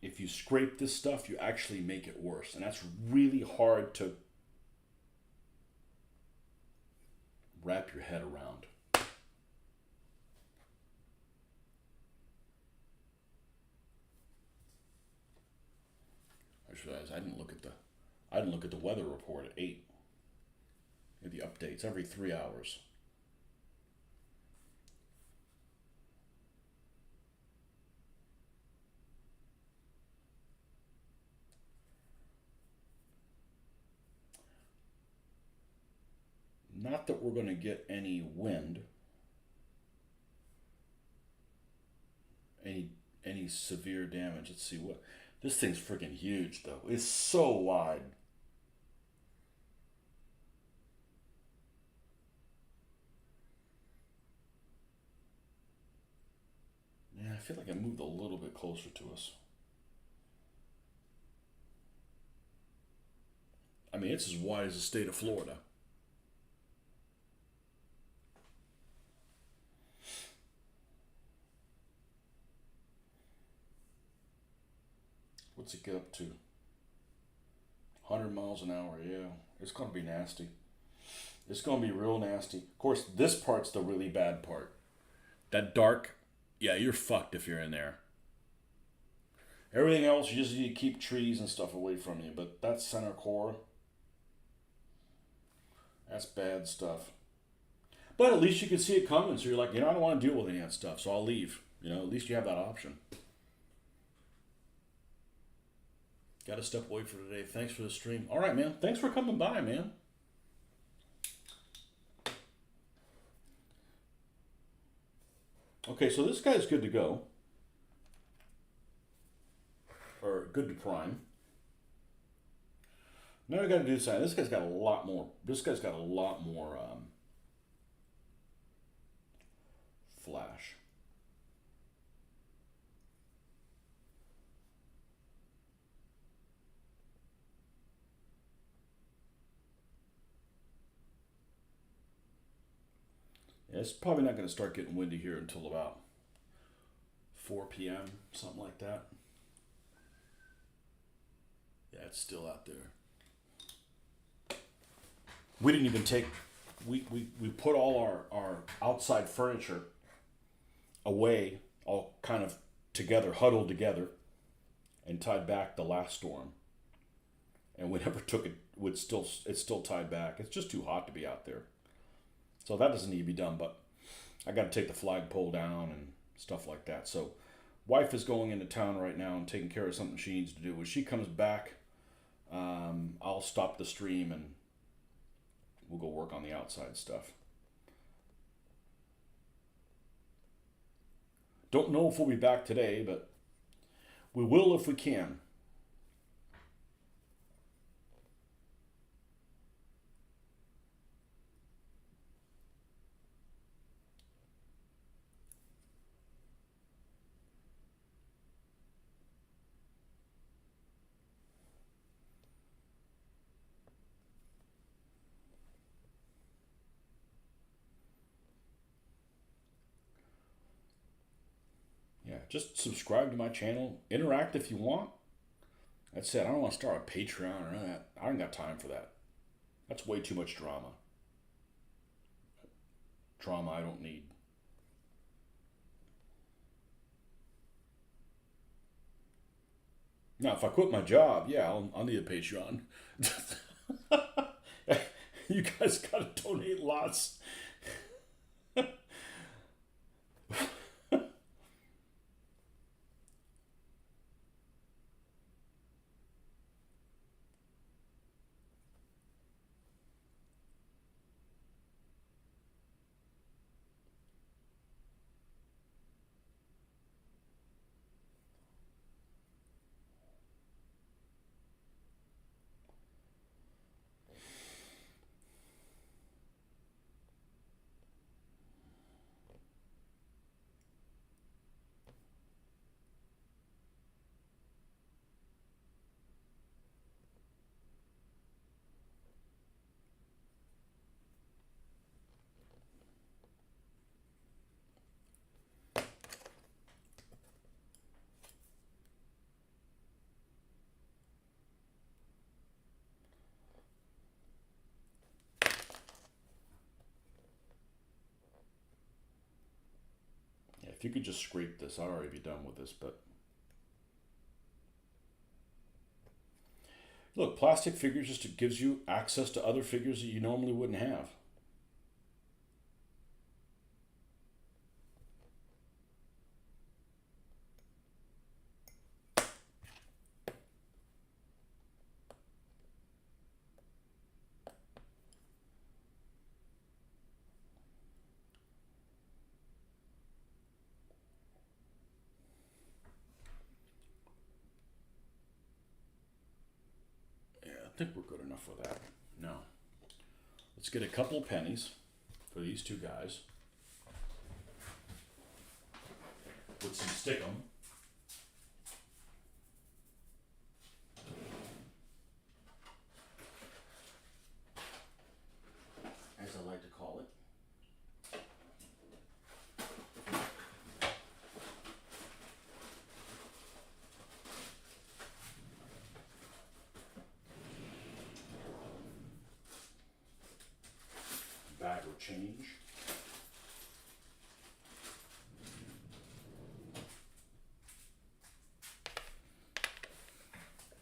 If you scrape this stuff, you actually make it worse. And that's really hard to wrap your head around. I just realized I didn't look at the weather report at 8. The updates every 3 hours. Not that we're going to get any wind, any severe damage. Let's see what this thing's freaking huge though. It's so wide. Yeah, I feel like I moved a little bit closer to us. I mean, it's as wide as the state of Florida. What's it get up to? 100 miles an hour, yeah. It's going to be nasty. It's going to be real nasty. Of course, this part's the really bad part. That dark, yeah, you're fucked if you're in there. Everything else, you just need to keep trees and stuff away from you. But that center core, that's bad stuff. But at least you can see it coming. So you're like, I don't want to deal with any of that stuff. So I'll leave. At least you have that option. Got to step away for today. Thanks for the stream. All right, man. Thanks for coming by, man. Okay, so this guy's good to go. Or good to prime. Now we got to do something. This guy's got a lot more. Flash. Yeah, it's probably not going to start getting windy here until about 4 p.m., something like that. Yeah, it's still out there. We didn't even take, we put all our outside furniture away, all kind of together, huddled together, and tied back the last storm. And we never took it, it's still tied back. It's just too hot to be out there. So that doesn't need to be done, but I got to take the flagpole down and stuff like that. So wife is going into town right now and taking care of something she needs to do. When she comes back, I'll stop the stream and we'll go work on the outside stuff. Don't know if we'll be back today, but we will if we can. just subscribe to my channel. Interact if you want. That's it. I don't want to start a Patreon or that. I don't got time for that. That's way too much drama. Drama I don't need. Now, if I quit my job, yeah, I'll need a Patreon. You guys gotta donate lots. If you could just scrape this, I'd already be done with this, but look, plastic figures just gives you access to other figures that you normally wouldn't have. I think we're good enough with that. No. Let's get a couple pennies for these two guys. With some stickum. As I like to call it. Bag of change.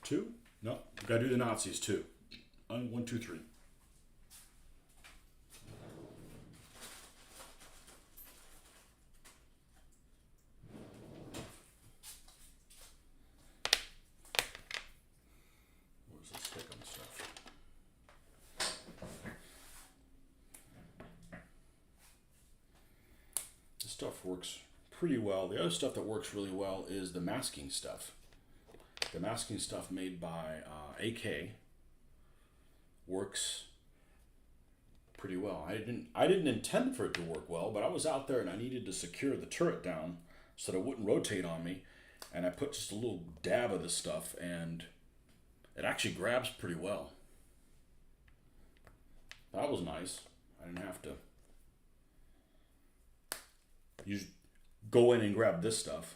Two? No, we gotta do the Nazis too. 1, 2, 3. Where's the stick on stuff? This stuff works pretty well. The other stuff that works really well is the masking stuff. The masking stuff made by AK works pretty well. I didn't intend for it to work well, but I was out there and I needed to secure the turret down so that it wouldn't rotate on me. And I put just a little dab of this stuff and it actually grabs pretty well. That was nice. I didn't have to go in and grab this stuff.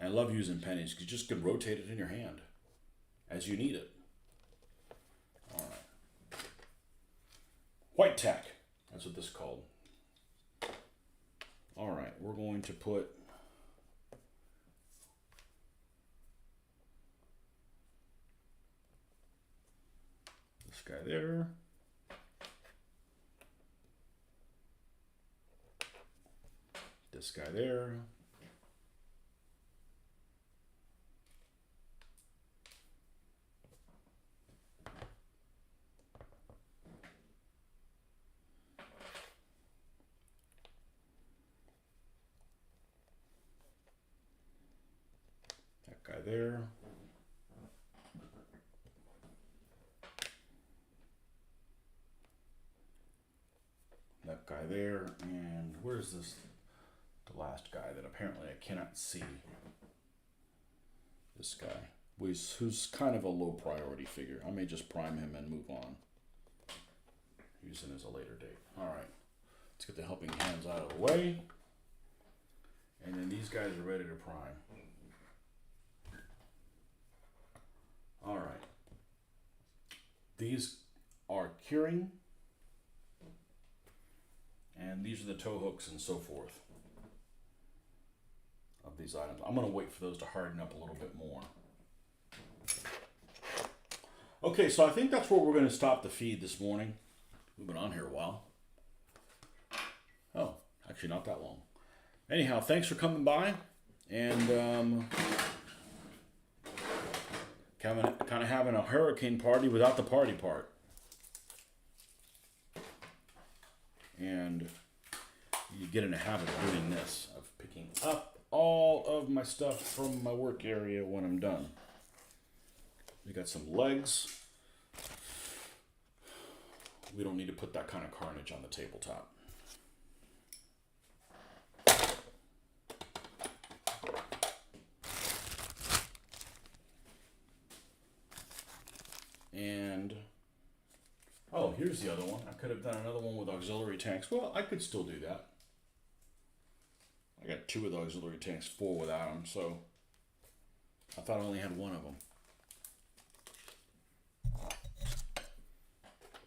I love using pennies because you just can rotate it in your hand as you need it. All right. White tack. That's what this is called. All right. We're going to put this guy there. This guy there. That guy there. That guy there. And where's this? The last guy that apparently I cannot see. This guy, who's kind of a low priority figure. I may just prime him and move on. using as a later date. All right, let's get the helping hands out of the way. And then these guys are ready to prime. All right. These are curing. And these are the tow hooks and so forth of these items. I'm going to wait for those to harden up a little bit more. Okay, so I think that's where we're going to stop the feed this morning. We've been on here a while. Oh, actually not that long. Anyhow, thanks for coming by. And kind of having a hurricane party without the party part. And you get in a habit of doing this, of picking up all of my stuff from my work area when I'm done. We got some legs. We don't need to put that kind of carnage on the tabletop. And, oh, here's the other one. I could have done another one with auxiliary tanks. Well, I could still do that. I got 2 of the auxiliary tanks, 4 without them, so I thought I only had 1 of them.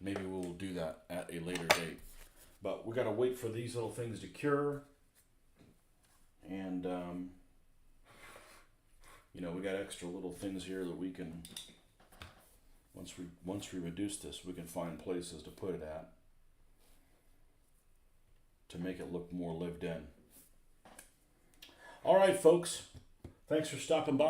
Maybe we'll do that at a later date. But we got to wait for these little things to cure. And, you know, we got extra little things here that we can, once we reduce this, we can find places to put it at to make it look more lived in. All right, folks. Thanks for stopping by.